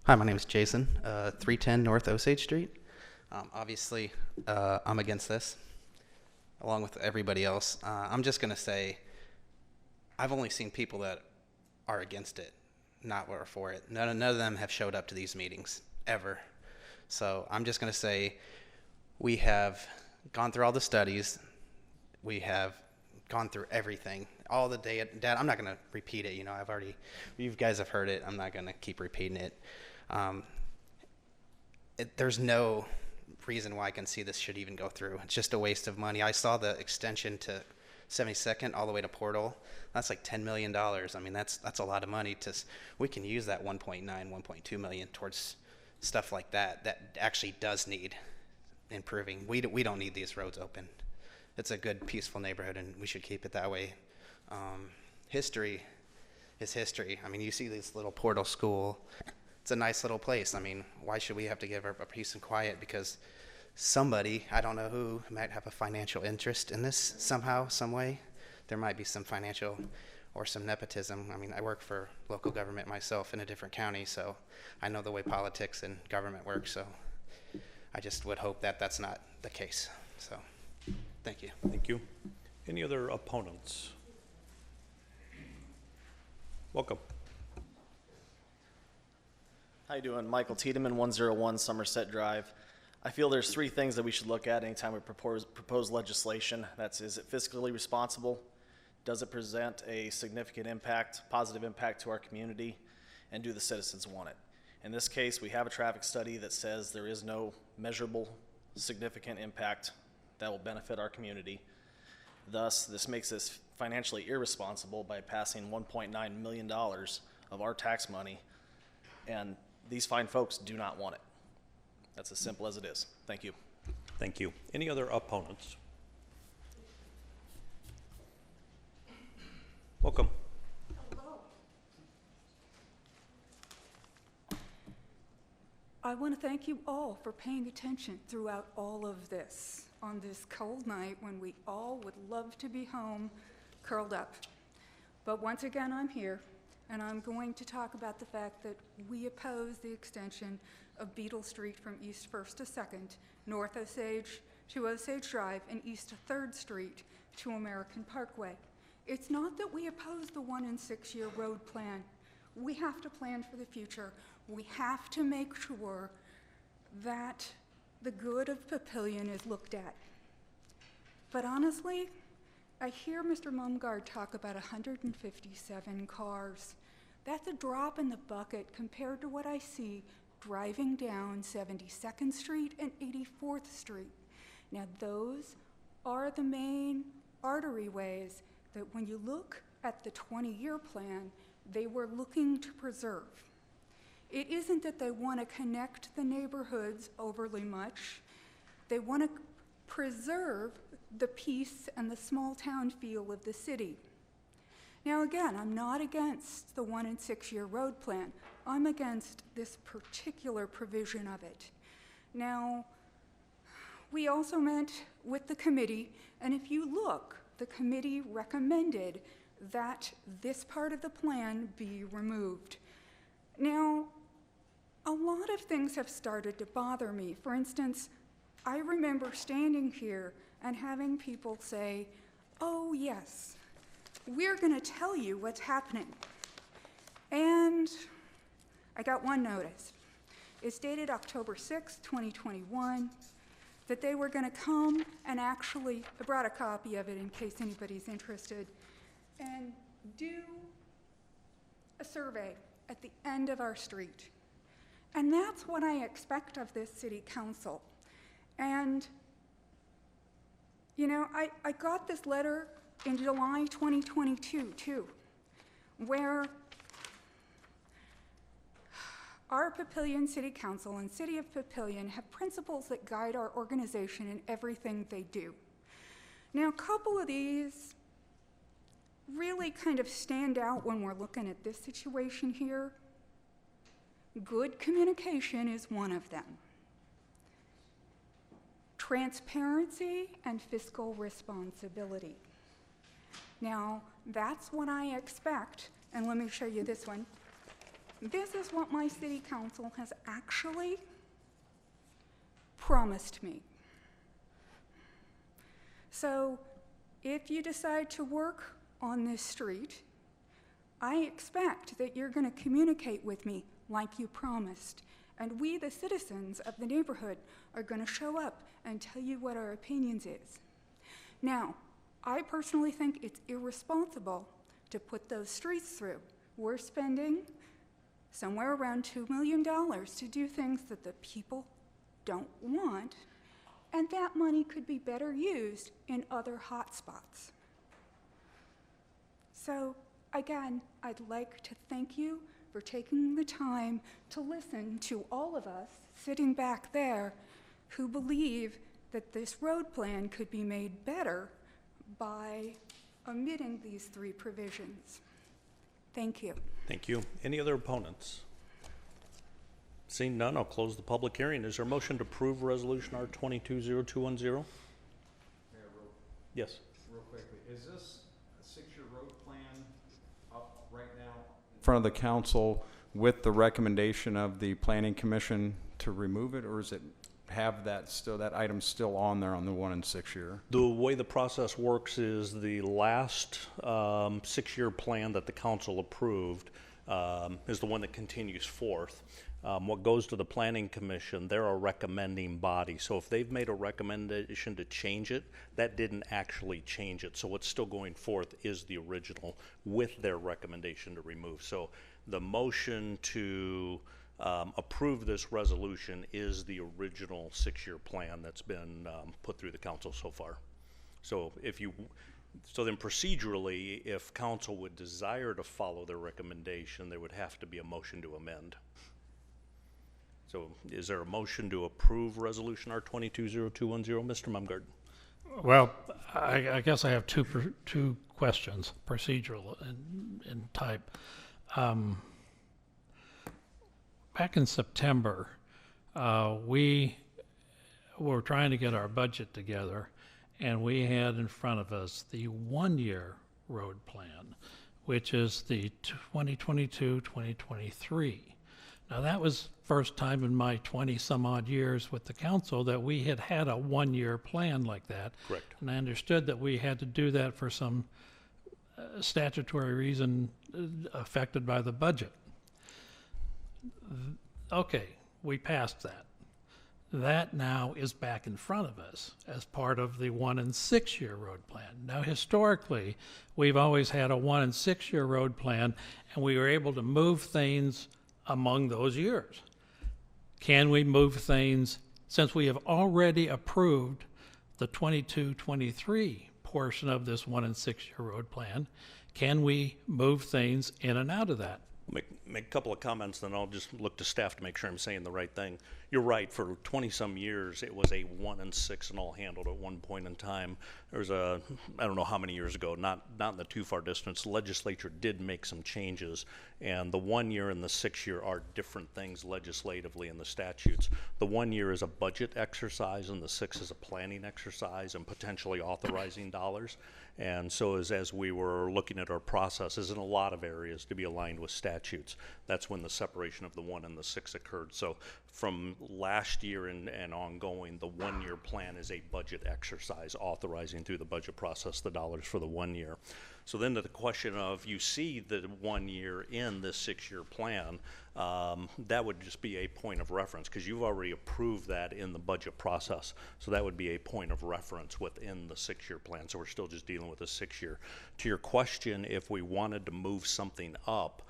Hi, my name is Jason, 310 North Osage Street. Obviously, I'm against this, along with everybody else. I'm just going to say, I've only seen people that are against it, not were for it. None of them have showed up to these meetings, ever. So I'm just going to say, we have gone through all the studies. We have gone through everything, all the data. I'm not going to repeat it. You know, you guys have heard it. I'm not going to keep repeating it. There's no reason why I can see this should even go through. It's just a waste of money. I saw the extension to 72nd all the way to Portal. That's like $10 million. I mean, that's a lot of money. We can use that 1.9, 1.2 million towards stuff like that actually does need improving. We don't need these roads open. It's a good, peaceful neighborhood, and we should keep it that way. History is history. I mean, you see this little Portal school. It's a nice little place. I mean, why should we have to give her a peace and quiet? Because somebody, I don't know who, might have a financial interest in this somehow, some way. There might be some financial or some nepotism. I mean, I work for local government myself in a different county, so I know the way politics and government works, so I just would hope that that's not the case. So, thank you. Thank you. Any other opponents? Welcome. How you doing? Michael Tiedemann, 101 Somerset Drive. I feel there's 3 things that we should look at anytime we propose legislation. That's, is it fiscally responsible? Does it present a significant impact, positive impact to our community? And do the citizens want it? In this case, we have a traffic study that says there is no measurable significant impact that will benefit our community. Thus, this makes us financially irresponsible by passing $1.9 million of our tax money, and these fine folks do not want it. That's as simple as it is. Thank you. Thank you. Any other opponents? Welcome. I want to thank you all for paying attention throughout all of this on this cold night when we all would love to be home curled up. But once again, I'm here, and I'm going to talk about the fact that we oppose the extension of Beetle Street from East 1st to 2nd, North Osage to Osage Drive, and East 3rd Street to American Parkway. It's not that we oppose the 1 and 6 year road plan. We have to plan for the future. We have to make sure that the good of Papillion is looked at. But honestly, I hear Mr. Mumgard talk about 157 cars. That's a drop in the bucket compared to what I see driving down 72nd Street and 84th Street. Now, those are the main artery ways that when you look at the 20-year plan, they were looking to preserve. It isn't that they want to connect the neighborhoods overly much. They want to preserve the peace and the small town feel of the city. Now again, I'm not against the 1 and 6 year road plan. I'm against this particular provision of it. Now, we also met with the committee, and if you look the committee recommended that this part of the plan be removed. Now, a lot of things have started to bother me. For instance, I remember standing here and having people say, oh yes, we're gonna tell you what's happening. And I got one notice. It's dated October 6, 2021, that they were gonna come and actually, I brought a copy of it in case anybody's interested, and do a survey at the end of our street. And that's what I expect of this city council. And, you know, I got this letter in July 2022 too, where our Papillion City Council and City of Papillion have principles that guide our organization in everything they do. Now, a couple of these really kind of stand out when we're looking at this situation here. Good communication is one of them. Transparency and fiscal responsibility. Now, that's what I expect, and let me show you this one. This is what my city council has actually promised me. So, if you decide to work on this street, I expect that you're going to communicate with me like you promised, and we, the citizens of the neighborhood, are going to show up and tell you what our opinions is. Now, I personally think it's irresponsible to put those streets through. We're spending somewhere around $2 million to do things that the people don't want, and that money could be better used in other hot spots. So, again, I'd like to thank you for taking the time to listen to all of us sitting back there who believe that this road plan could be made better by omitting these three provisions. Thank you. Thank you. Any other opponents? Seeing none, I'll close the public hearing. Is there a motion to approve Resolution R220210? Yes. Real quickly, is this a 6-year road plan up right now in front of the council with the recommendation of the planning commission to remove it, or is it have that still, that item still on there on the 1 and 6 year? The way the process works is the last 6-year plan that the council approved is the one that continues forth. What goes to the planning commission, they're a recommending body. So if they've made a recommendation to change it, that didn't actually change it. So what's still going forth is the original with their recommendation to remove. So the motion to approve this resolution is the original 6-year plan that's been put through the council so far. So then procedurally, if council would desire to follow their recommendation, there would have to be a motion to amend. So is there a motion to approve Resolution R220210? Mr. Mumgard. Well, I guess I have two questions, procedural in type. Back in September, we were trying to get our budget together, and we had in front of us the 1-year road plan, which is the 2022-2023. Now, that was first time in my 20-some-odd years with the council that we had a 1-year plan like that. Correct. And I understood that we had to do that for some statutory reason affected by the budget. Okay, we passed that. That now is back in front of us as part of the 1 and 6 year road plan. Now, historically, we've always had a 1 and 6 year road plan, and we were able to move things among those years. Can we move things, since we have already approved the 22-23 portion of this 1 and 6 year road plan, can we move things in and out of that? make a couple of comments, then I'll just look to staff to make sure I'm saying the right thing. You're right, for 20-some years, it was a 1 and 6 and all handled at one point in time. There was I don't know how many years ago, not in the too far distance, the legislature did make some changes, and the 1 year and the 6 year are different things legislatively in the statutes. The 1 year is a budget exercise, and the 6 is a planning exercise and potentially authorizing dollars. And so as we were looking at our processes in a lot of areas to be aligned with statutes, that's when the separation of the 1 and the 6 occurred. So from last year and ongoing, the 1 year plan is a budget exercise authorizing through the budget process the dollars for the 1 year. So then to the question of, you see the 1 year in this 6 year plan, that would just be a point of reference because you've already approved that in the budget process. So that would be a point of reference within the 6 year plan. So we're still just dealing with a 6 year. To your question, if we wanted to move something up,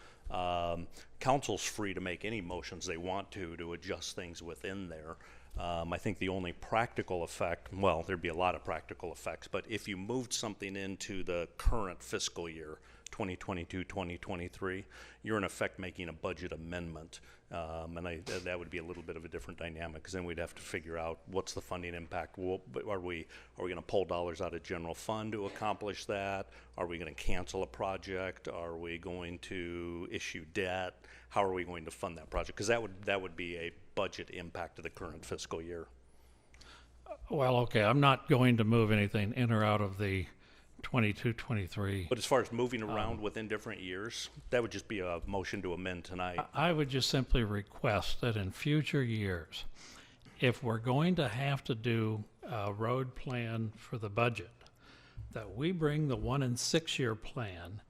council's free to make any motions they want to adjust things within there. I think the only practical effect, well, there'd be a lot of practical effects, but if you moved something into the current fiscal year, 2022-2023, you're in effect making a budget amendment. That would be a little bit of a different dynamic because then we'd have to figure out what's the funding impact. Are we going to pull dollars out of general fund to accomplish that? Are we going to cancel a project? Are we going to issue debt? How are we going to fund that project? Because that would be a budget impact of the current fiscal year. Well, okay, I'm not going to move anything in or out of the 22-23. But as far as moving around within different years, that would just be a motion to amend tonight. I would just simply request that in future years, if we're going to have to do a road plan for the budget, that we bring the 1 and 6 year plan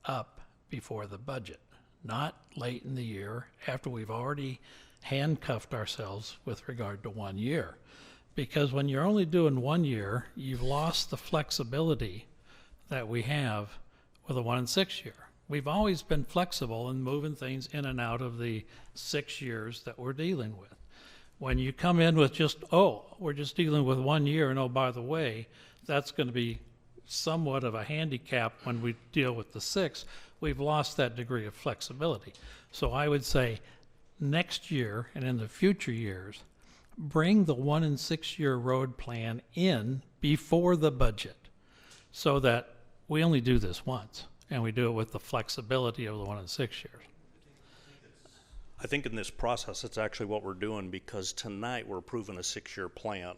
up before the budget, not late in the year after we've already handcuffed ourselves with regard to 1 year. Because when you're only doing 1 year, you've lost the flexibility that we have with a 1 and 6 year. We've always been flexible in moving things in and out of the 6 years that we're dealing with. When you come in with just, we're just dealing with 1 year, and by the way, that's going to be somewhat of a handicap when we deal with the 6, we've lost that degree of flexibility. So I would say next year and in the future years, bring the 1 and 6 year road plan in before the budget so that we only do this once and we do it with the flexibility of the 1 and 6 years. I think in this process, it's actually what we're doing because tonight we're approving a 6 year plan.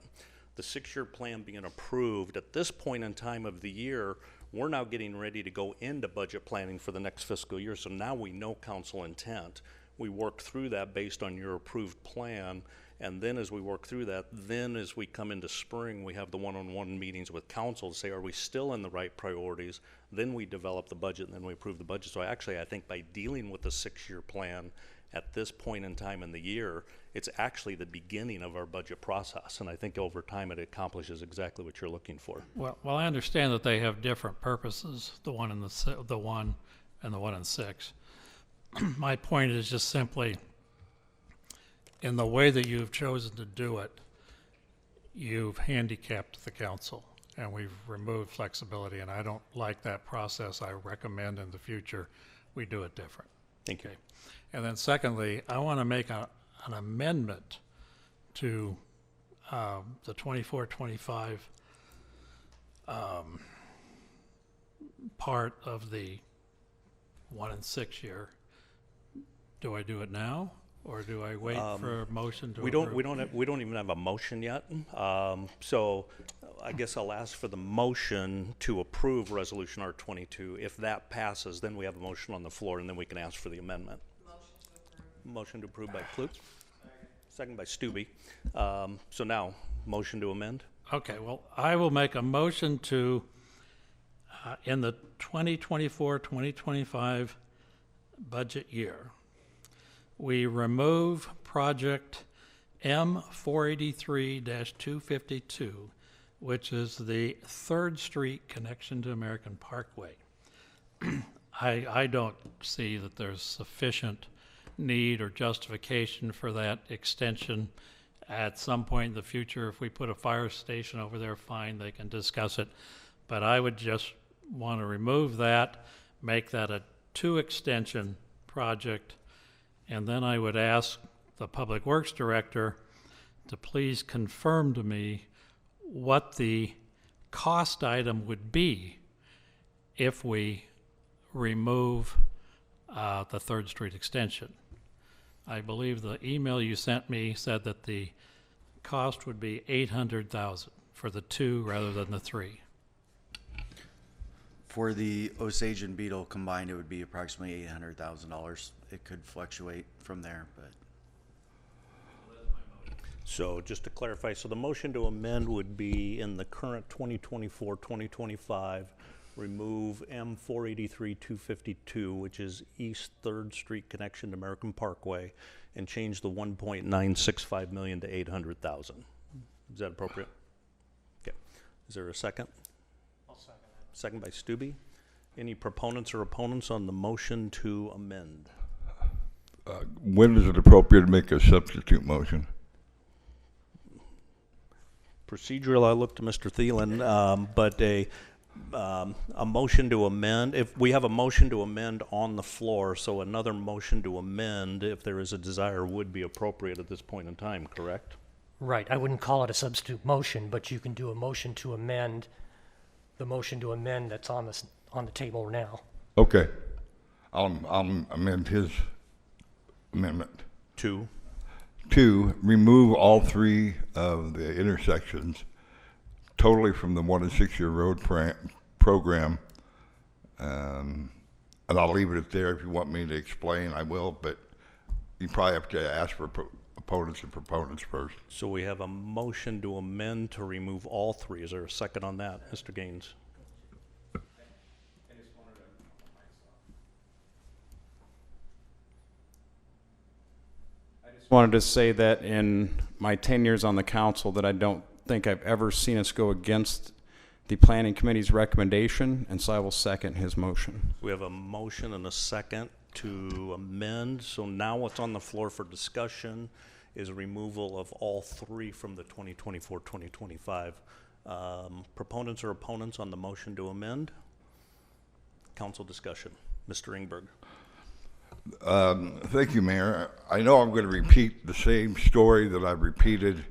The 6 year plan being approved at this point in time of the year, we're now getting ready to go into budget planning for the next fiscal year. So now we know council intent. We work through that based on your approved plan. And then as we work through that, then as we come into spring, we have the one-on-one meetings with council to say, are we still in the right priorities? Then we develop the budget and then we approve the budget. So actually, I think by dealing with the 6 year plan at this point in time in the year, it's actually the beginning of our budget process. And I think over time it accomplishes exactly what you're looking for. Well, I understand that they have different purposes, the 1 and the 1 and the 1 and 6. My point is just simply, in the way that you've chosen to do it, you've handicapped the council and we've removed flexibility, and I don't like that process. I recommend in the future we do it different. Thank you. And then secondly, I want to make an amendment to the 24-25 part of the 1 and 6 year. Do I do it now? Or do I wait for a motion to approve? We don't even have a motion yet. So I guess I'll ask for the motion to approve Resolution R22. If that passes, then we have a motion on the floor, and then we can ask for the amendment. Motion to approve by Klutz. Second by Stubbe. So now, motion to amend. Okay, well, I will make a motion to, in the 2024-2025 budget year, we remove project M483-252, which is the 3rd Street connection to American Parkway. I don't see that there's sufficient need or justification for that extension. At some point in the future, if we put a fire station over there, fine, they can discuss it. But I would just want to remove that, make that a 2 extension project And then I would ask the Public Works Director to please confirm to me what the cost item would be if we remove the 3rd Street extension. I believe the email you sent me said that the cost would be $800,000 for the 2 rather than the 3. For the Osage and Beetle combined, it would be approximately $800,000. It could fluctuate from there, but. So just to clarify, so the motion to amend would be in the current 2024-2025, remove M483-252, which is East 3rd Street connection to American Parkway, and change the 1.965 million to 800,000. Is that appropriate? Okay. Is there a second? I'll second that. Second by Stubbe. Any proponents or opponents on the motion to amend? When is it appropriate to make a substitute motion? Procedural, I look to Mr. Thielen, but a motion to amend, if we have a motion to amend on the floor, so another motion to amend, if there is a desire, would be appropriate at this point in time, correct? Right. I wouldn't call it a substitute motion, but you can do a motion to amend the motion to amend that's on the table now. Okay. I'll amend his amendment. To remove all 3 of the intersections totally from the 1 and 6 year road program. And I'll leave it there. If you want me to explain, I will, but you probably have to ask for opponents and proponents first. So we have a motion to amend to remove all 3. Is there a second on that, Mr. Gaines? Wanted to say that in my 10 years on the council that I don't think I've ever seen us go against the planning committee's recommendation, and so I will second his motion. We have a motion and a second to amend. So now what's on the floor for discussion is removal of all 3 from the 2024-2025. Proponents or opponents on the motion to amend? Council discussion. Mr. Ingberg. Thank you, Mayor. I know I'm going to repeat the same story that I've repeated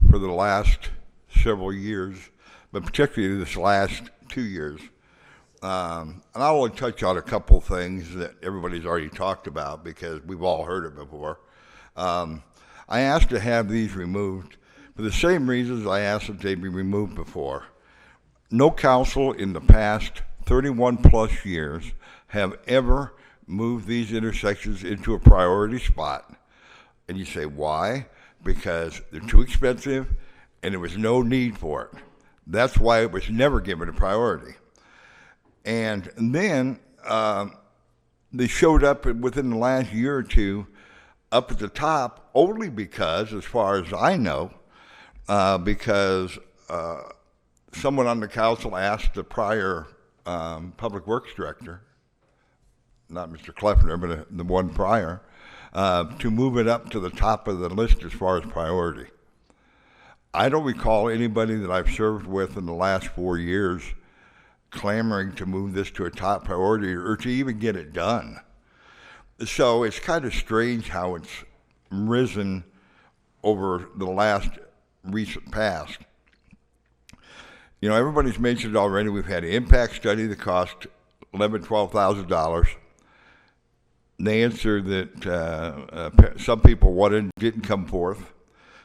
for the last several years, but particularly this last 2 years. And I'll only touch on a couple things that everybody's already talked about because we've all heard it before. I asked to have these removed for the same reasons I asked that they be removed before. No council in the past 31 plus years have ever move these intersections into a priority spot. And you say, why? Because they're too expensive and there was no need for it. That's why it was never given a priority. And then they showed up within the last year or 2 up at the top only because, as far as I know, because someone on the council asked the prior Public Works Director, not Mr. Kleffner, but the one prior, to move it up to the top of the list as far as priority. I don't recall anybody that I've served with in the last 4 years clamoring to move this to a top priority or to even get it done. So it's kind of strange how it's risen over the last recent past. You know, everybody's mentioned already we've had an impact study that cost $11,000, $12,000. The answer that some people wanted didn't come forth.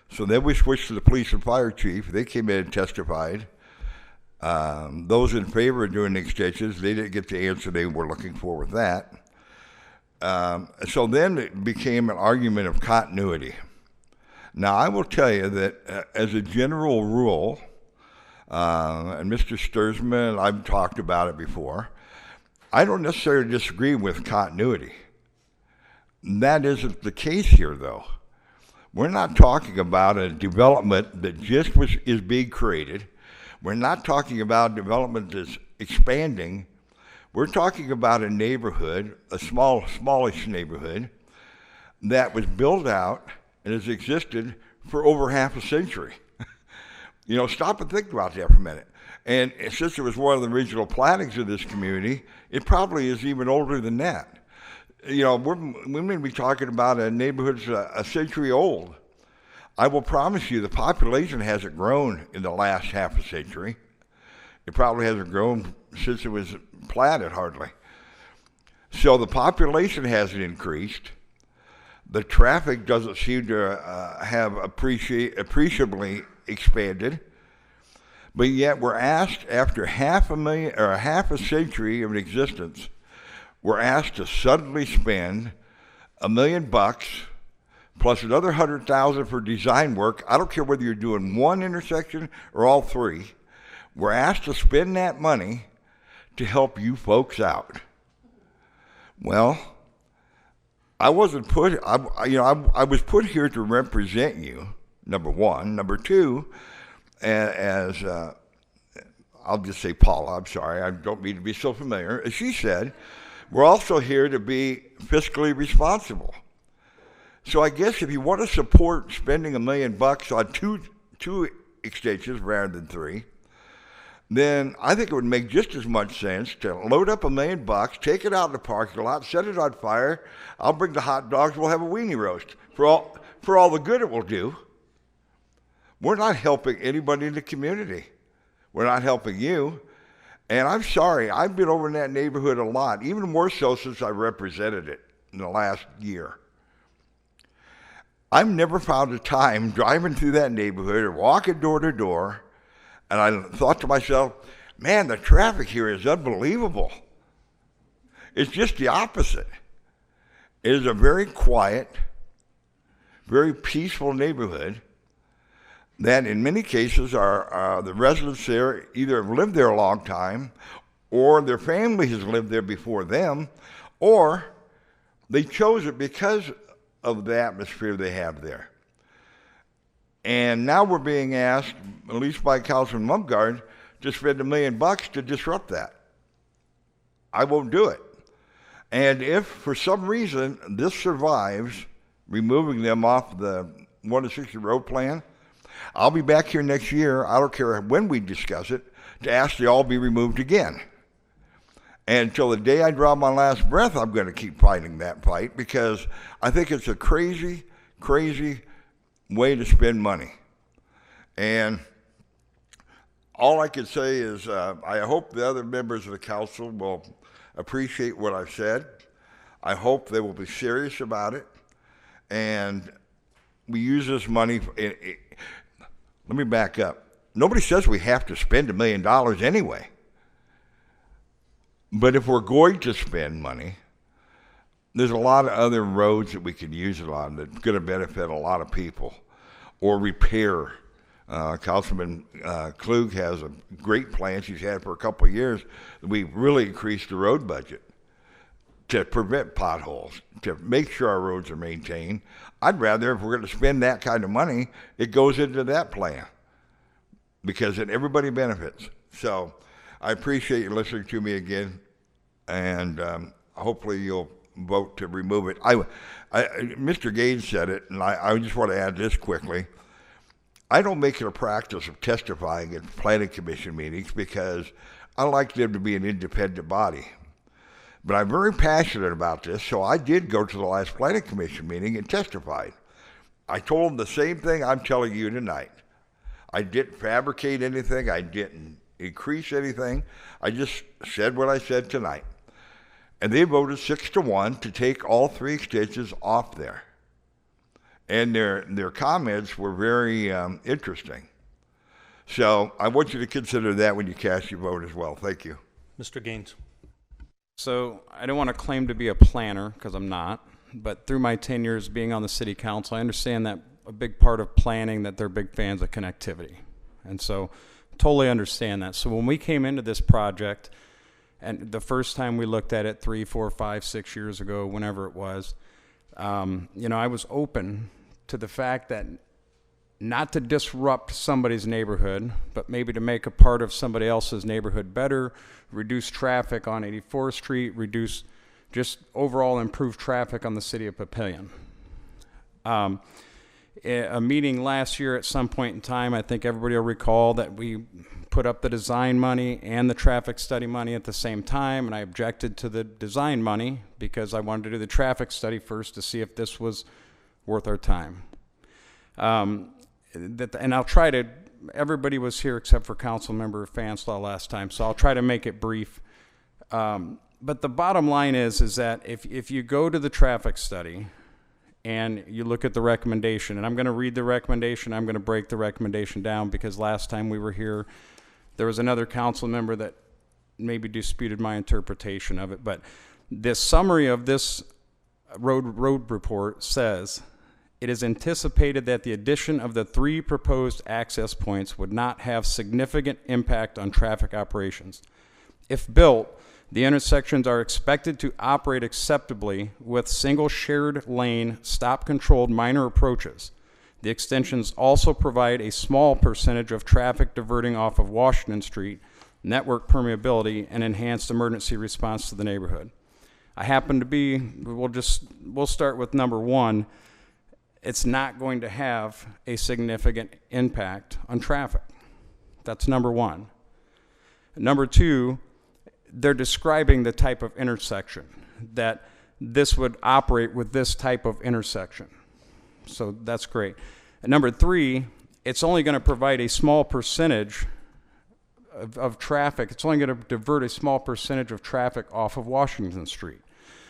So then we switched to the police and fire chief. They came in and testified. Those in favor of doing the extensions, they didn't get the answer they were looking for with that. So then it became an argument of continuity. Now, I will tell you that as a general rule, and Mr. Sturzman, I've talked about it before, I don't necessarily disagree with continuity. That isn't the case here, though. We're not talking about a development that just is being created. We're not talking about development that's expanding. We're talking about a neighborhood, a smallish neighborhood, that was built out and has existed for over half a century. You know, stop and think about that for a minute. And since it was one of the original plannings of this community, it probably is even older than that. you know, we may be talking about a neighborhood that's a century old. I will promise you the population hasn't grown in the last half a century. It probably hasn't grown since it was platted, hardly. So the population hasn't increased. The traffic doesn't seem to have appreciably expanded. But yet we're asked, after half a century of existence, we're asked to suddenly spend $1 million plus another $100,000 for design work. I don't care whether you're doing one intersection or all three. We're asked to spend that money to help you folks out. Well, I wasn't put. I was put here to represent you. Number one. Number two, as I'll just say Paula. I'm sorry. I don't mean to be so familiar. As she said, we're also here to be fiscally responsible. So I guess if you want to support spending $1 million on two extensions rather than three, then I think it would make just as much sense to load up $1 million, take it out in the parking lot, set it on fire. I'll bring the hot dogs. We'll have a weenie roast for all the good it will do. We're not helping anybody in the community. We're not helping you. And I'm sorry, I've been over in that neighborhood a lot, even more so since I represented it in the last year. I've never found a time driving through that neighborhood or walking door to door, and I thought to myself, man, the traffic here is unbelievable. It's just the opposite. It is a very quiet, very peaceful neighborhood that in many cases are the residents there either have lived there a long time or their family has lived there before them, or they chose it because of the atmosphere they have there. And now we're being asked, at least by Councilman Mumgard, to spend $1 million to disrupt that. I won't do it. And if for some reason this survives removing them off the 1 to 60 road plan, I'll be back here next year, I don't care when we discuss it, to ask they all be removed again. And until the day I draw my last breath, I'm going to keep fighting that fight because I think it's a crazy, crazy way to spend money. And all I can say is I hope the other members of the council will appreciate what I've said. I hope they will be serious about it. And we use this money. Let me back up. Nobody says we have to spend $1 million anyway. But if we're going to spend money, there's a lot of other roads that we could use it on that's going to benefit a lot of people. Or repair. Councilman Klug has a great plan she's had for a couple of years. We've really increased the road budget to prevent potholes, to make sure our roads are maintained. I'd rather, if we're going to spend that kind of money, it goes into that plan because then everybody benefits. So I appreciate you listening to me again, and hopefully you'll vote to remove it. Mr. Gaines said it, and I just want to add this quickly. I don't make it a practice of testifying at planning commission meetings because I like them to be an independent body. But I'm very passionate about this, so I did go to the last planning commission meeting and testified. I told them the same thing I'm telling you tonight. I didn't fabricate anything. I didn't increase anything. I just said what I said tonight. And they voted 6-1 to take all three extensions off there. And their comments were very interesting. So I want you to consider that when you cast your vote as well. Thank you. Mr. Gaines. So I don't want to claim to be a planner because I'm not, but through my 10 years being on the city council, I understand that a big part of planning that they're big fans of connectivity. And so totally understand that. So when we came into this project, and the first time we looked at it 3, 4, 5, 6 years ago, whenever it was, I was open to the fact that not to disrupt somebody's neighborhood, but maybe to make a part of somebody else's neighborhood better, reduce traffic on 84th Street, reduce just overall improve traffic on the city of Papillion. a meeting last year at some point in time, I think everybody will recall that we put up the design money and the traffic study money at the same time, and I objected to the design money because I wanted to do the traffic study first to see if this was worth our time. And I'll try to, everybody was here except for Councilmember Fanslaw last time, so I'll try to make it brief. But the bottom line is that if you go to the traffic study and you look at the recommendation, and I'm going to read the recommendation, I'm going to break the recommendation down because last time we were here, there was another council member that maybe disputed my interpretation of it. But this summary of this road report says, it is anticipated that the addition of the 3 proposed access points would not have significant impact on traffic operations. If built, the intersections are expected to operate acceptably with single shared lane, stop-controlled minor approaches. The extensions also provide a small percentage of traffic diverting off of Washington Street, network permeability, and enhanced emergency response to the neighborhood. I happen to be, we'll start with number 1. It's not going to have a significant impact on traffic. That's number 1. Number 2, they're describing the type of intersection, that this would operate with this type of intersection. So that's great. And number 3, it's only going to provide a small percentage of traffic. It's only going to divert a small percentage of traffic off of Washington Street.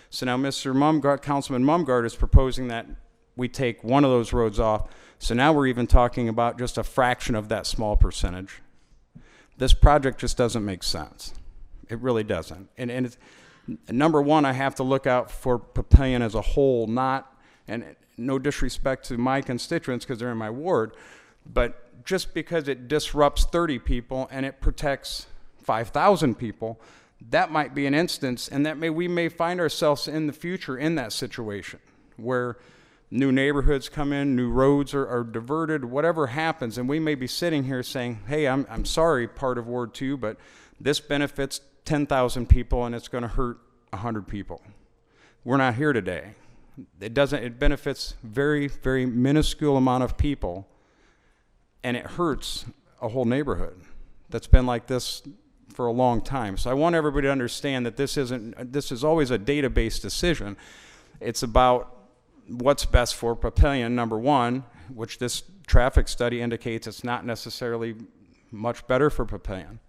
So now Mr. Mumgard, Councilman Mumgard is proposing that we take one of those roads off. So now we're even talking about just a fraction of that small percentage. This project just doesn't make sense. It really doesn't. And it's, number 1, I have to look out for Papillion as a whole, not, and no disrespect to my constituents because they're in my ward, but just because it disrupts 30 people and it protects 5,000 people, that might be an instance, and that we may find ourselves in the future in that situation where new neighborhoods come in, new roads are diverted, whatever happens, and we may be sitting here saying, hey, I'm sorry, part of Ward 2, but this benefits 10,000 people and it's going to hurt 100 people. We're not here today. It benefits very, very minuscule amount of people, and it hurts a whole neighborhood that's been like this for a long time. So I want everybody to understand that this is always a data-based decision. It's about what's best for Papillion, number 1, which this traffic study indicates it's not necessarily much better for Papillion.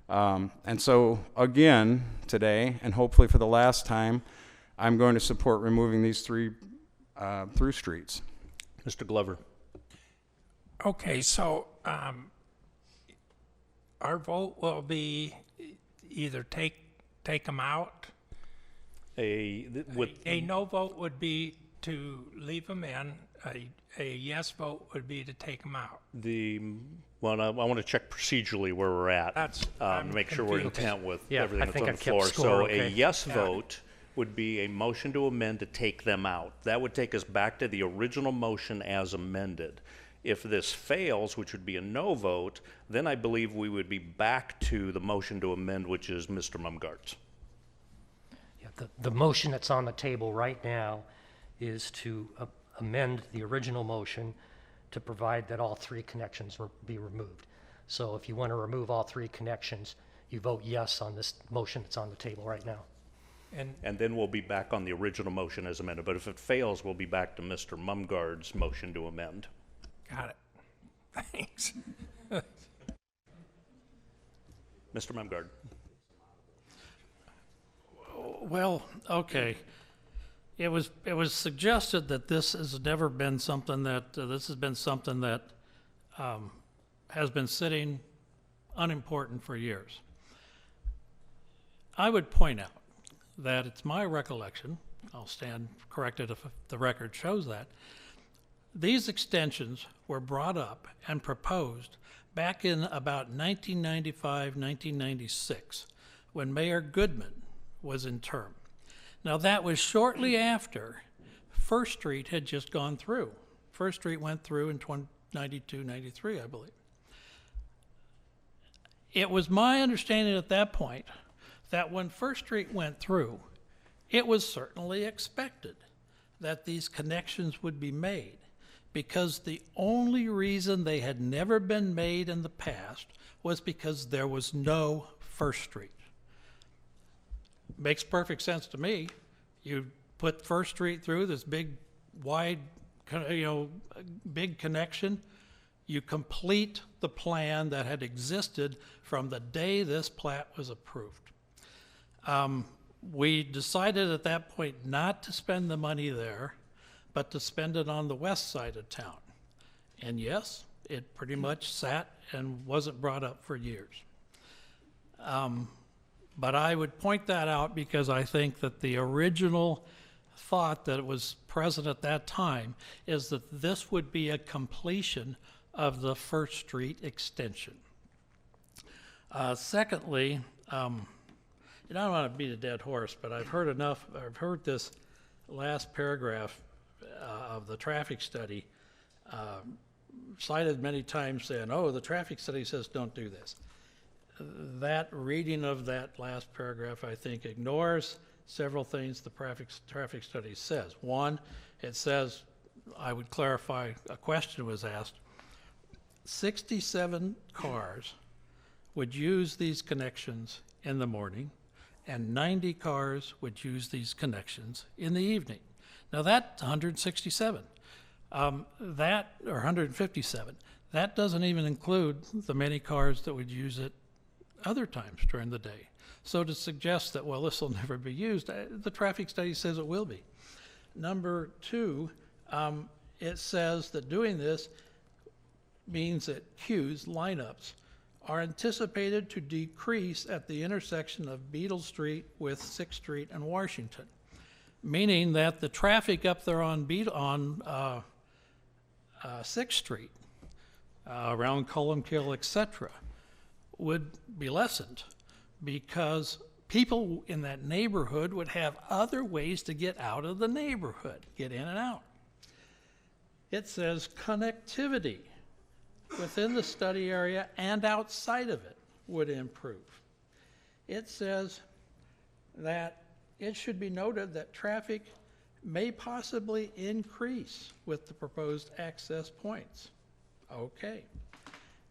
And so, again, today, and hopefully for the last time, I'm going to support removing these 3 through streets. Mr. Glover. Okay, so our vote will be either take them out. A no vote would be to leave them in. A yes vote would be to take them out. Well, I want to check procedurally where we're at. To make sure we're intent with everything that's on the floor. So a yes vote would be a motion to amend to take them out. That would take us back to the original motion as amended. If this fails, which would be a no vote, then I believe we would be back to the motion to amend, which is Mr. Mumgard's. Yeah, the motion that's on the table right now is to amend the original motion to provide that all 3 connections be removed. So if you want to remove all 3 connections, you vote yes on this motion that's on the table right now. And then we'll be back on the original motion as amended. But if it fails, we'll be back to Mr. Mumgard's motion to amend. Got it. Thanks. Mr. Mumgard. Well, okay. It was suggested that this has never been something that this has been something that has been sitting unimportant for years. I would point out that it's my recollection, I'll stand corrected if the record shows that, these extensions were brought up and proposed back in about 1995, 1996, when Mayor Goodman was in term. Now that was shortly after First Street had just gone through. First Street went through in 92, 93, I believe. It was my understanding at that point that when First Street went through, it was certainly expected that these connections would be made because the only reason they had never been made in the past was because there was no First Street. Makes perfect sense to me. You put First Street through this big, wide, big connection. You complete the plan that had existed from the day this plat was approved. We decided at that point not to spend the money there, but to spend it on the west side of town. And yes, it pretty much sat and wasn't brought up for years. But I would point that out because I think that the original thought that was present at that time is that this would be a completion of the First Street extension. Secondly, I don't want to beat a dead horse, but I've heard enough. I've heard this last paragraph of the traffic study cited many times saying, oh, the traffic study says don't do this. That reading of that last paragraph, I think, ignores several things the traffic study says. One, it says, I would clarify, a question was asked, 67 cars would use these connections in the morning, and 90 cars would use these connections in the evening. Now that's 167. Or 157. That doesn't even include the many cars that would use it other times during the day. So to suggest that, well, this will never be used, the traffic study says it will be. Number two, it says that doing this means that queues, lineups, are anticipated to decrease at the intersection of Beadle Street with 6th Street and Washington, meaning that the traffic up there on 6th Street, around Columkill, etc., would be lessened because people in that neighborhood would have other ways to get out of the neighborhood, get in and out. It says connectivity within the study area and outside of it would improve. It says that it should be noted that traffic may possibly increase with the proposed access points. Okay.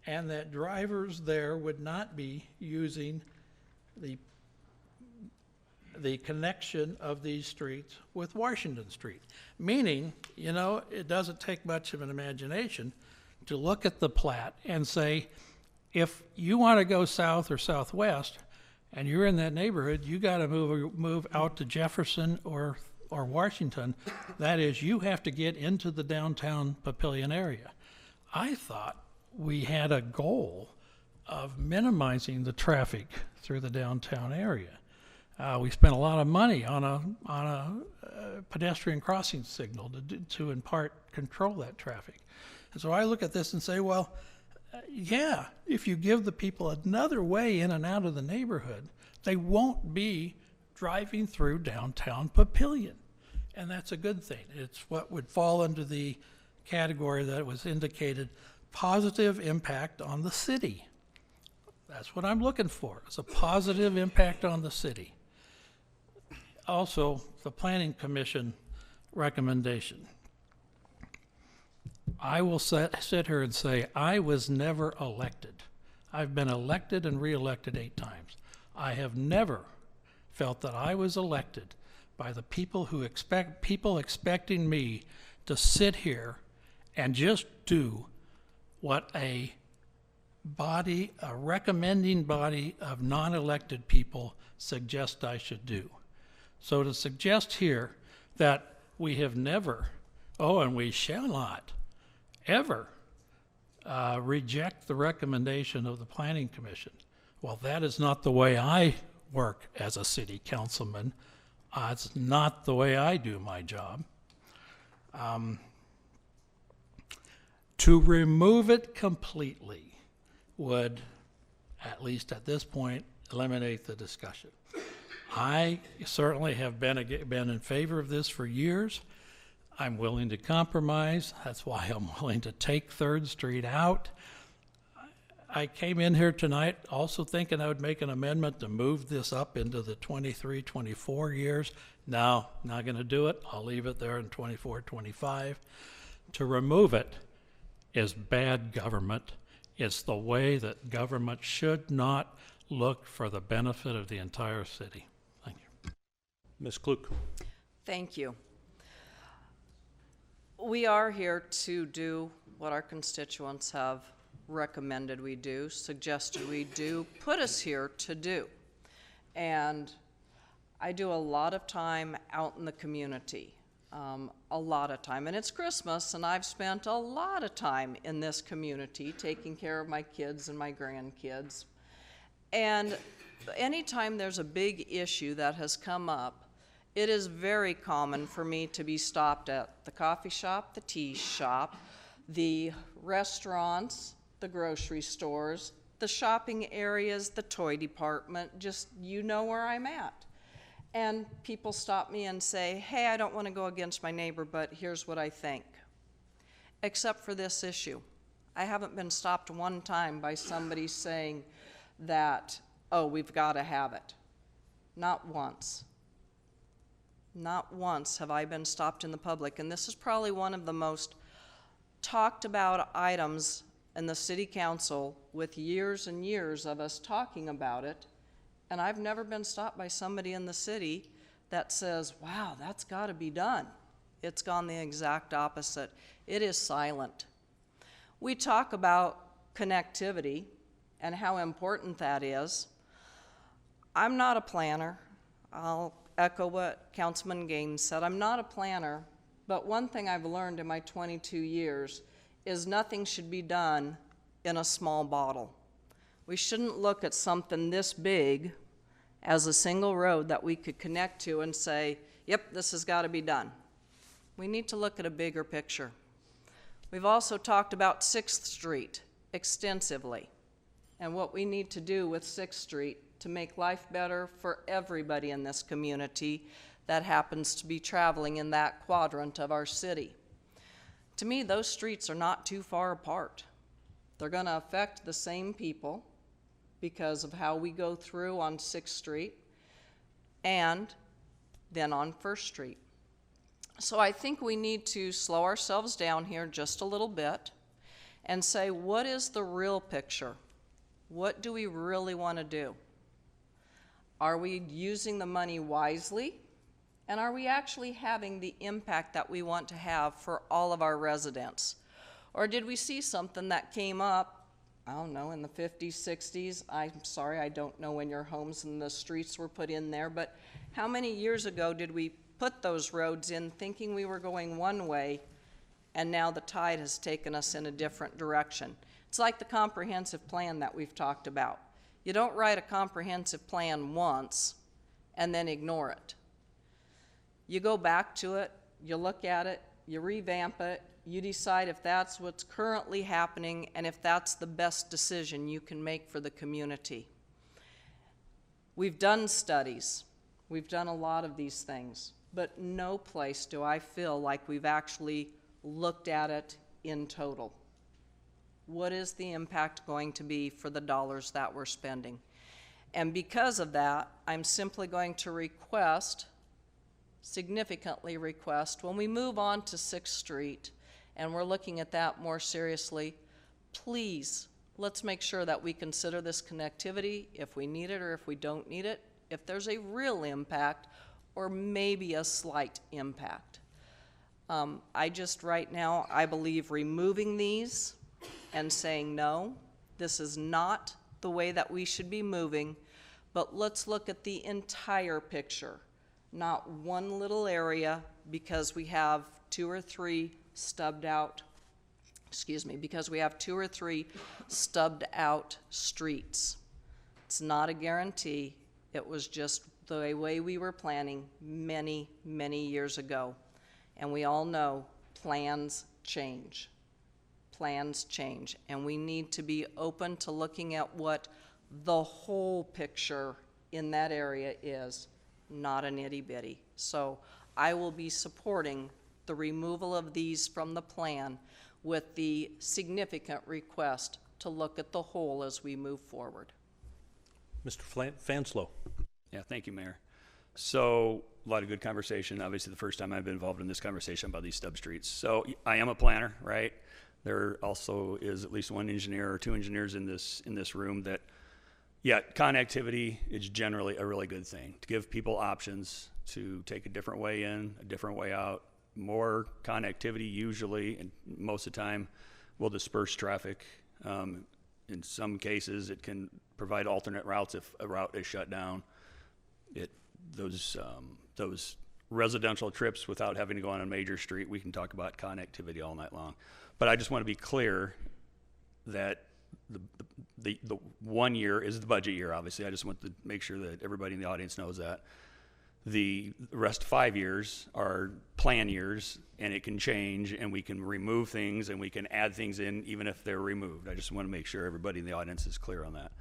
And that drivers there would not be using the connection of these streets with Washington Street. Meaning, it doesn't take much of an imagination to look at the plat and say, if you want to go south or southwest and you're in that neighborhood, you got to move out to Jefferson or Washington. That is, you have to get into the downtown Papillion area. I thought we had a goal of minimizing the traffic through the downtown area. We spent a lot of money on a pedestrian crossing signal to in part control that traffic. And so I look at this and say, well, yeah, if you give the people another way in and out of the neighborhood, they won't be driving through downtown Papillion. And that's a good thing. It's what would fall under the category that was indicated, positive impact on the city. That's what I'm looking for. It's a positive impact on the city. Also, the Planning Commission recommendation. I will sit here and say I was never elected. I've been elected and re-elected 8 times. I have never felt that I was elected by the people expecting me to sit here and just do what a recommending body of non-elected people suggest I should do. So to suggest here that we have never, and we shall not, ever reject the recommendation of the Planning Commission. Well, that is not the way I work as a city councilman. It's not the way I do my job. To remove it completely would, at least at this point, eliminate the discussion. I certainly have been in favor of this for years. I'm willing to compromise. That's why I'm willing to take 3rd Street out. I came in here tonight also thinking I would make an amendment to move this up into the 23, 24 years. No, not going to do it. I'll leave it there in 24, 25. To remove it is bad government. It's the way that government should not look for the benefit of the entire city. Thank you. Ms. Klug. Thank you. We are here to do what our constituents have recommended we do, suggested we do, put us here to do. And I do a lot of time out in the community, a lot of time. And it's Christmas, and I've spent a lot of time in this community taking care of my kids and my grandkids. And anytime there's a big issue that has come up, it is very common for me to be stopped at the coffee shop, the tea shop, the restaurants, the grocery stores, the shopping areas, the toy department, just you know where I'm at. And people stop me and say, hey, I don't want to go against my neighbor, but here's what I think. Except for this issue. I haven't been stopped one time by somebody saying that, oh, we've got to have it. Not once. Not once have I been stopped in the public, and this is probably one of the most talked about items in the city council with years and years of us talking about it, and I've never been stopped by somebody in the city that says, wow, that's got to be done. It's gone the exact opposite. It is silent. We talk about connectivity and how important that is. I'm not a planner. I'll echo what Councilman Gaines said. I'm not a planner, but one thing I've learned in my 22 years is nothing should be done in a small bottle. We shouldn't look at something this big as a single road that we could connect to and say, yep, this has got to be done. We need to look at a bigger picture. We've also talked about 6th Street extensively and what we need to do with 6th Street to make life better for everybody in this community that happens to be traveling in that quadrant of our city. To me, those streets are not too far apart. They're going to affect the same people because of how we go through on 6th Street and then on 1st Street. So I think we need to slow ourselves down here just a little bit and say, what is the real picture? What do we really want to do? Are we using the money wisely? And are we actually having the impact that we want to have for all of our residents? Or did we see something that came up, I don't know, in the 50s, 60s? I'm sorry, I don't know when your homes and the streets were put in there, but how many years ago did we put those roads in thinking we were going one way, and now the tide has taken us in a different direction? It's like the comprehensive plan that we've talked about. You don't write a comprehensive plan once and then ignore it. You go back to it, you look at it, you revamp it, you decide if that's what's currently happening and if that's the best decision you can make for the community. We've done studies, we've done a lot of these things, but no place do I feel like we've actually looked at it in total. What is the impact going to be for the dollars that we're spending? And because of that, I'm simply going to request, significantly request, when we move on to 6th Street and we're looking at that more seriously, please, let's make sure that we consider this connectivity, if we need it or if we don't need it, if there's a real impact or maybe a slight impact. Right now, I believe removing these and saying, no, this is not the way that we should be moving, but let's look at the entire picture, not one little area because we have 2 or 3 stubbed out, because we have 2 or 3 stubbed out streets. It's not a guarantee. It was just the way we were planning many, many years ago. And we all know plans change. Plans change, and we need to be open to looking at what the whole picture in that area is, not an itty-bitty. So I will be supporting the removal of these from the plan with the significant request to look at the whole as we move forward. Mr. Fanslow. Yeah, thank you, Mayor. So a lot of good conversation. Obviously, the first time I've been involved in this conversation about these stub streets. So I am a planner, right? There also is at least one engineer or two engineers in this room that, yeah, connectivity is generally a really good thing to give people options to take a different way in, a different way out. More connectivity usually, and most of the time, will disperse traffic. In some cases, it can provide alternate routes if a route is shut down. Those residential trips without having to go on a major street, we can talk about connectivity all night long. But I just want to be clear that the 1 year is the budget year, obviously. I just want to make sure that everybody in the audience knows that. The rest 5 years are plan years, and it can change, and we can remove things, and we can add things in even if they're removed. I just want to make sure everybody in the audience is clear on that.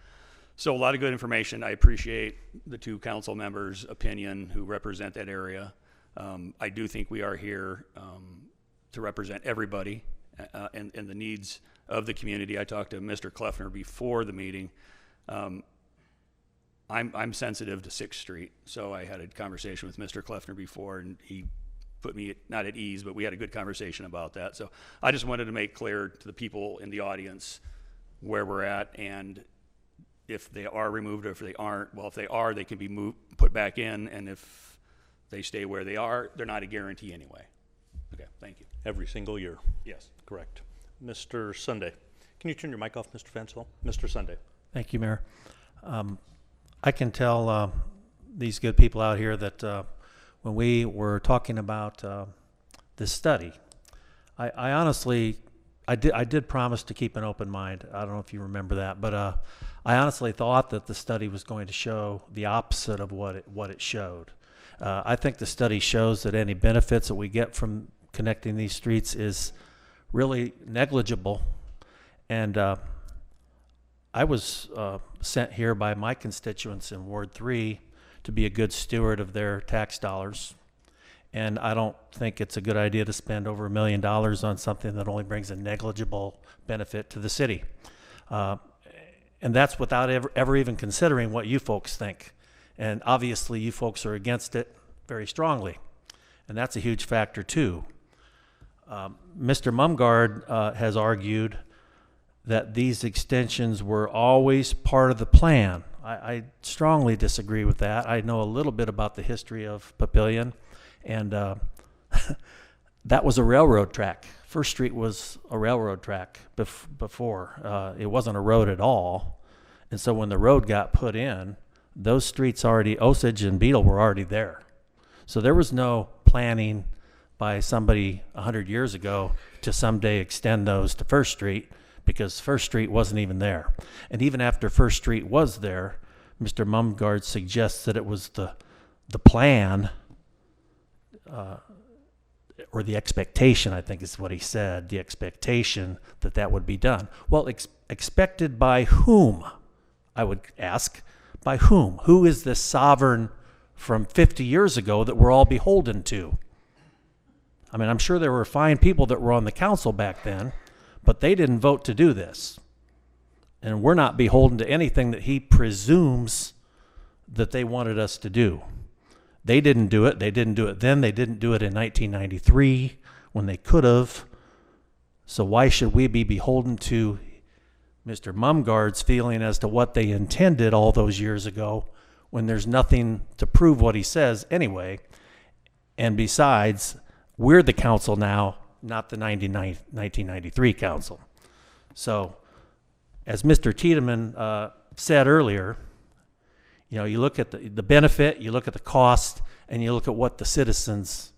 So a lot of good information. I appreciate the two council members' opinion who represent that area. I do think we are here to represent everybody and the needs of the community. I talked to Mr. Kleffner before the meeting. I'm sensitive to 6th Street, so I had a conversation with Mr. Kleffner before, and he put me not at ease, but we had a good conversation about that. So I just wanted to make clear to the people in the audience where we're at, and if they are removed or if they aren't. Well, if they are, they can be put back in, and if they stay where they are, they're not a guarantee anyway. Okay, thank you. Every single year? Yes. Correct. Mr. Sunday. Can you turn your mic off, Mr. Fansel? Mr. Sunday. Thank you, Mayor. I can tell these good people out here that when we were talking about this study, I honestly, I did promise to keep an open mind. I don't know if you remember that, but I honestly thought that the study was going to show the opposite of what it showed. I think the study shows that any benefits that we get from connecting these streets is really negligible, and I was sent here by my constituents in Ward 3 to be a good steward of their tax dollars, and I don't think it's a good idea to spend over $1 million on something that only brings a negligible benefit to the city. And that's without ever even considering what you folks think. And obviously you folks are against it very strongly, and that's a huge factor too. Mr. Mumgard has argued that these extensions were always part of the plan. I strongly disagree with that. I know a little bit about the history of Papillion, and that was a railroad track. First Street was a railroad track before. It wasn't a road at all. And so when the road got put in, those streets already, Osage and Beetle were already there. So there was no planning by somebody 100 years ago to someday extend those to First Street, because First Street wasn't even there. And even after First Street was there, Mr. Mumgard suggests that it was the plan, or the expectation, I think is what he said, the expectation that that would be done. Well, expected by whom, I would ask, by whom? Who is this sovereign from 50 years ago that we're all beholden to? I mean, I'm sure there were fine people that were on the council back then, but they didn't vote to do this. And we're not beholden to anything that he presumes that they wanted us to do. They didn't do it. They didn't do it then. They didn't do it in 1993 when they could have. So why should we be beholden to Mr. Mumgard's feeling as to what they intended all those years ago when there's nothing to prove what he says anyway? And besides, we're the council now, not the 1993 council. So, as Mr. Tiedemann said earlier, you know, you look at the benefit, you look at the cost, and you look at what the citizens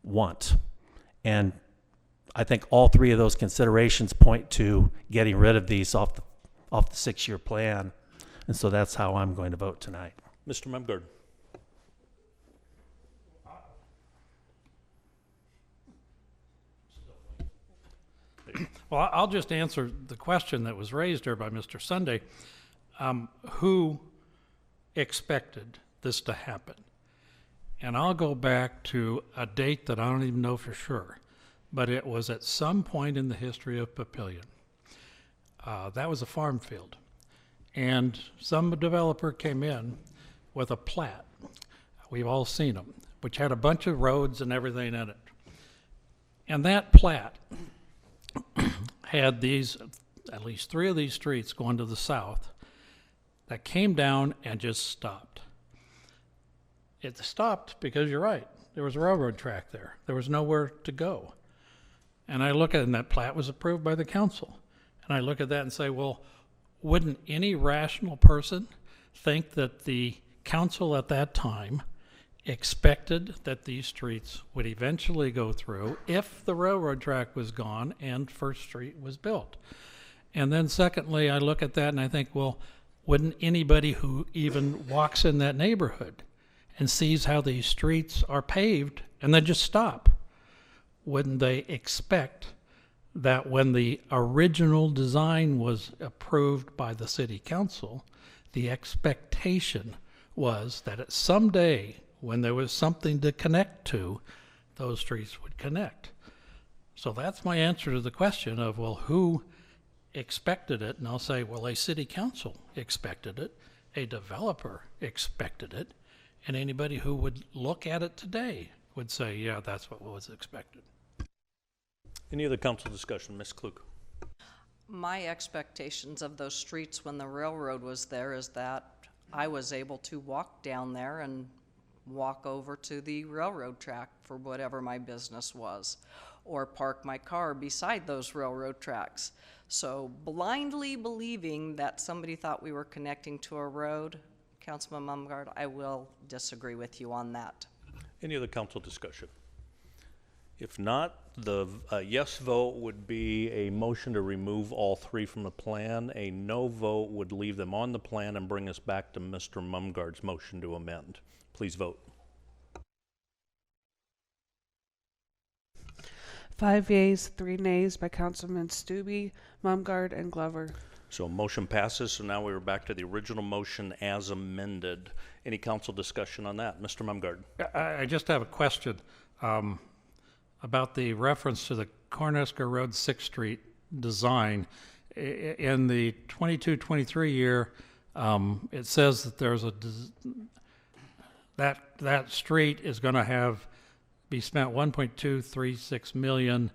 want. And I think all three of those considerations point to getting rid of these off the 6-year plan. And so that's how I'm going to vote tonight. Mr. Mumgard. Well, I'll just answer the question that was raised here by Mr. Sunday. Who expected this to happen? And I'll go back to a date that I don't even know for sure, but it was at some point in the history of Papillion. That was a farm field. And some developer came in with a plat We've all seen them, which had a bunch of roads and everything in it. And that plat had these, at least 3 of these streets going to the south that came down and just stopped. It stopped because you're right. There was a railroad track there. There was nowhere to go. And I look at it, and that plat was approved by the council. And I look at that and say, well, wouldn't any rational person think that the council at that time expected that these streets would eventually go through if the railroad track was gone and First Street was built? And then secondly, I look at that and I think, well, wouldn't anybody who even walks in that neighborhood and sees how these streets are paved and then just stop, wouldn't they expect that when the original design was approved by the city council, the expectation was that at some day when there was something to connect to, those streets would connect? So that's my answer to the question of, well, who expected it? And I'll say, well, a city council expected it, a developer expected it, and anybody who would look at it today would say, yeah, that's what was expected. Any other council discussion? Ms. Klug. My expectations of those streets when the railroad was there is that I was able to walk down there and walk over to the railroad track for whatever my business was, or park my car beside those railroad tracks. So blindly believing that somebody thought we were connecting to a road, Councilman Mumgard, I will disagree with you on that. Any other council discussion? If not, the yes vote would be a motion to remove all 3 from the plan. A no vote would leave them on the plan and bring us back to Mr. Mumgard's motion to amend. Please vote. 5 yeas, 3 nays by Councilman Stube, Mumgard, and Glover. So motion passes. So now we're back to the original motion as amended. Any council discussion on that? Mr. Mumgard. I just have a question about the reference to the Cornhusker Road 6th Street design. In the 22-23 year, it says that there's that street is going to be spent $1.236 million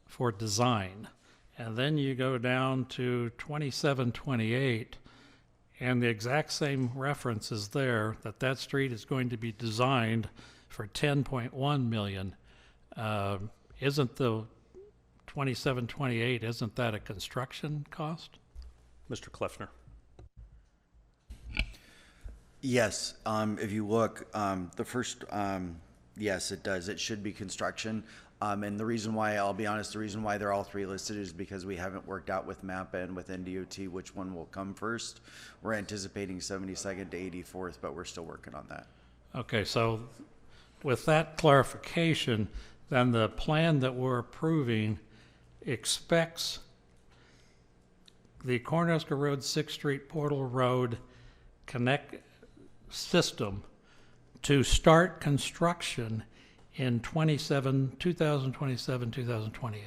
for design. And then you go down to 27-28, and the exact same reference is there that street is going to be designed for $10.1 million. Isn't the 27-28, isn't that a construction cost? Mr. Kleffner. Yes, if you look, the first, yes, it does. It should be construction. And the reason why, I'll be honest, the reason why they're all 3 listed is because we haven't worked out with MAPPA and with NDOT which one will come first. We're anticipating 72nd to 84th, but we're still working on that. Okay, so with that clarification, then the plan that we're approving expects the Cornhusker Road 6th Street Portal Road connect system to start construction in 2027, 2028.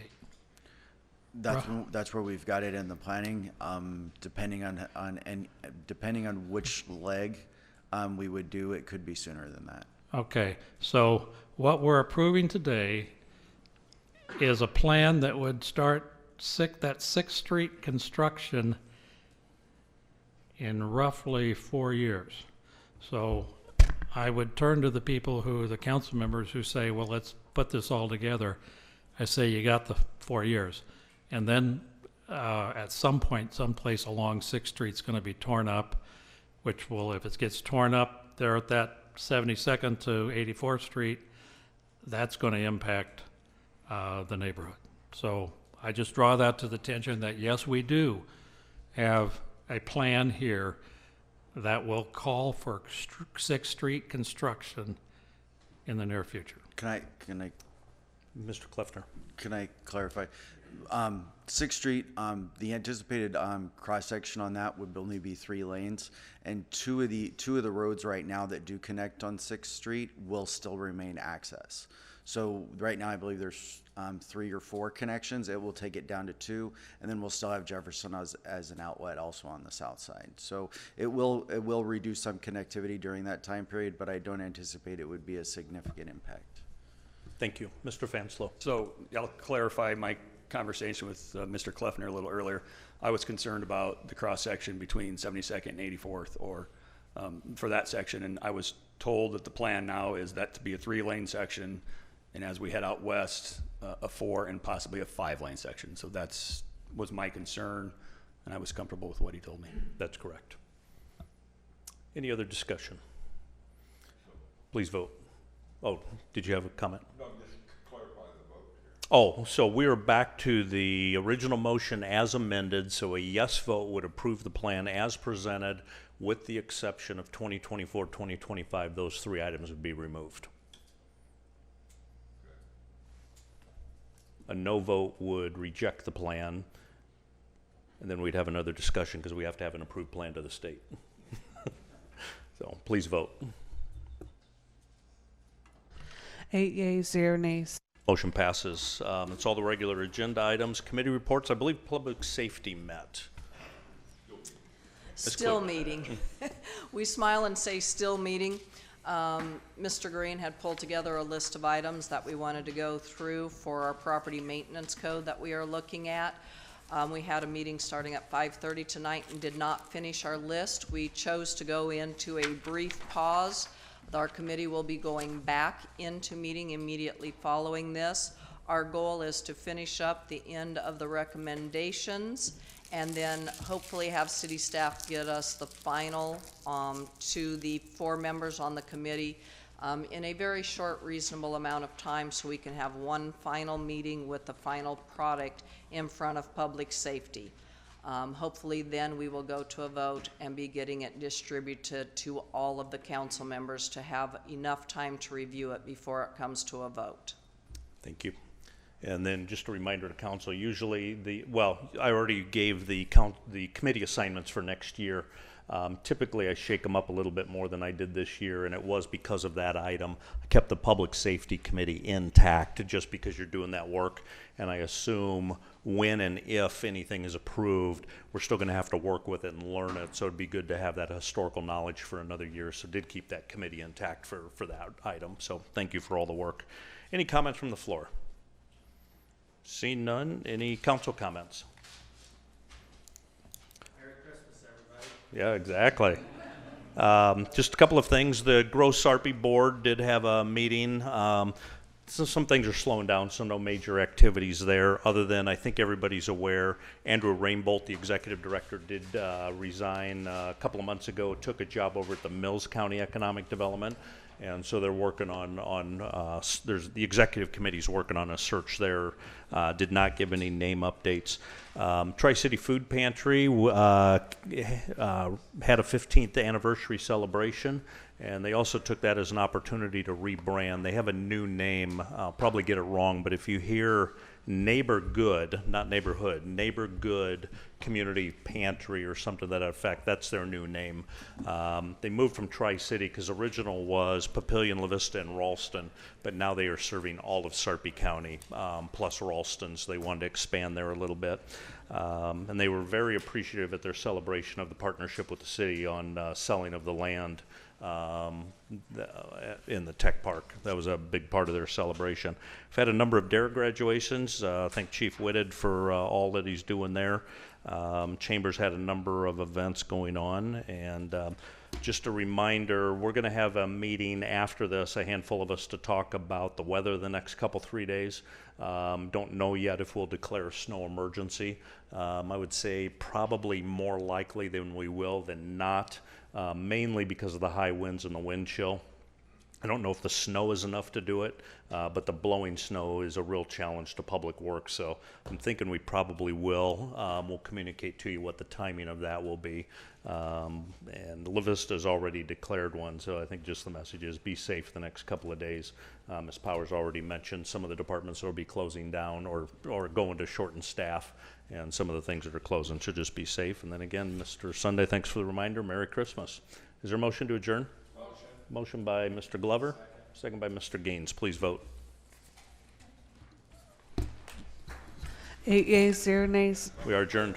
That's where we've got it in the planning. Depending on which leg we would do, it could be sooner than that. Okay, so what we're approving today is a plan that would start that 6th Street construction in roughly 4 years. So I would turn to the council members who say, well, let's put this all together. I say, you got the 4 years. And then at some point, someplace along 6th Street's going to be torn up, which will, if it gets torn up there at that 72nd to 84th Street, that's going to impact the neighborhood. So I just draw that to the attention that, yes, we do have a plan here that will call for 6th Street construction in the near future. Can I, Mr. Kleffner, can I clarify? 6th Street, the anticipated cross-section on that would only be 3 lanes, and two of the roads right now that do connect on 6th Street will still remain access. So right now, I believe there's 3 or 4 connections. It will take it down to 2, and then we'll still have Jefferson as an outlet also on the south side. So it will reduce some connectivity during that time period, but I don't anticipate it would be a significant impact. Thank you. Mr. Fanslow. So I'll clarify my conversation with Mr. Kleffner a little earlier. I was concerned about the cross-section between 72nd and 84th, or for that section, and I was told that the plan now is that to be a 3-lane section, and as we head out west, a 4 and possibly a 5-lane section. So was my concern, and I was comfortable with what he told me. That's correct. Any other discussion? Please vote. Oh, did you have a comment? No, just clarify the vote here. Oh, so we're back to the original motion as amended, so a yes vote would approve the plan as presented with the exception of 2024, 2025. Those 3 items would be removed. A no vote would reject the plan, and then we'd have another discussion because we have to have an approved plan to the state. So please vote. 8 yeas, 0 nays. Motion passes. It's all the regular agenda items. Committee reports. I believe public safety met. Still meeting. We smile and say still meeting. Mr. Green had pulled together a list of items that we wanted to go through for our property maintenance code that we are looking at. We had a meeting starting at 5:30 tonight and did not finish our list. We chose to go into a brief pause. Our committee will be going back into meeting immediately following this. Our goal is to finish up the end of the recommendations and then hopefully have city staff get us the final to the 4 members on the committee in a very short, reasonable amount of time so we can have one final meeting with the final product in front of public safety. Hopefully then we will go to a vote and be getting it distributed to all of the council members to have enough time to review it before it comes to a vote. Thank you. And then just a reminder to council, usually I already gave the committee assignments for next year. Typically I shake them up a little bit more than I did this year, and it was because of that item. I kept the public safety committee intact just because you're doing that work, and I assume when and if anything is approved, we're still going to have to work with it and learn it, so it'd be good to have that historical knowledge for another year. So did keep that committee intact for that item, so thank you for all the work. Any comments from the floor? Seeing none, any council comments? Merry Christmas, everybody. Yeah, exactly. Just a couple of things. The Gross Sarpy board did have a meeting. So some things are slowing down, so no major activities there, other than I think everybody's aware, Andrew Rainbolt, the executive director, did resign a couple of months ago, took a job over at the Mills County Economic Development, and so they're working on there's the executive committee's working on a search there. Did not give any name updates. Tri-City Food Pantry had a 15th anniversary celebration, and they also took that as an opportunity to rebrand. They have a new name. I'll probably get it wrong, but if you hear Neighbor Good, not Neighborhood, Neighbor Good Community Pantry or something to that effect, that's their new name. They moved from Tri-City because original was Papillion, La Vista, and Ralston, but now they are serving all of Sarpy County, plus Ralston, so they wanted to expand there a little bit. And they were very appreciative at their celebration of the partnership with the city on selling of the land in the tech park. That was a big part of their celebration. We've had a number of DARE graduations. Thank Chief Whitted for all that he's doing there. Chambers had a number of events going on, and just a reminder, we're going to have a meeting after this, a handful of us, to talk about the weather the next 3 days. Don't know yet if we'll declare a snow emergency. I would say probably more likely than we will than not, mainly because of the high winds and the wind chill. I don't know if the snow is enough to do it, but the blowing snow is a real challenge to public works, so I'm thinking we probably will. We'll communicate to you what the timing of that will be. And La Vista's already declared one, so I think just the message is be safe the next couple of days. Ms. Powers already mentioned some of the departments will be closing down or going to shorten staff, and some of the things that are closing, so just be safe. And then again, Mr. Sunday, thanks for the reminder. Merry Christmas. Is there a motion to adjourn? Motion by Mr. Glover, second by Mr. Gaines. Please vote. 8 yeas, 0 nays. We are adjourned.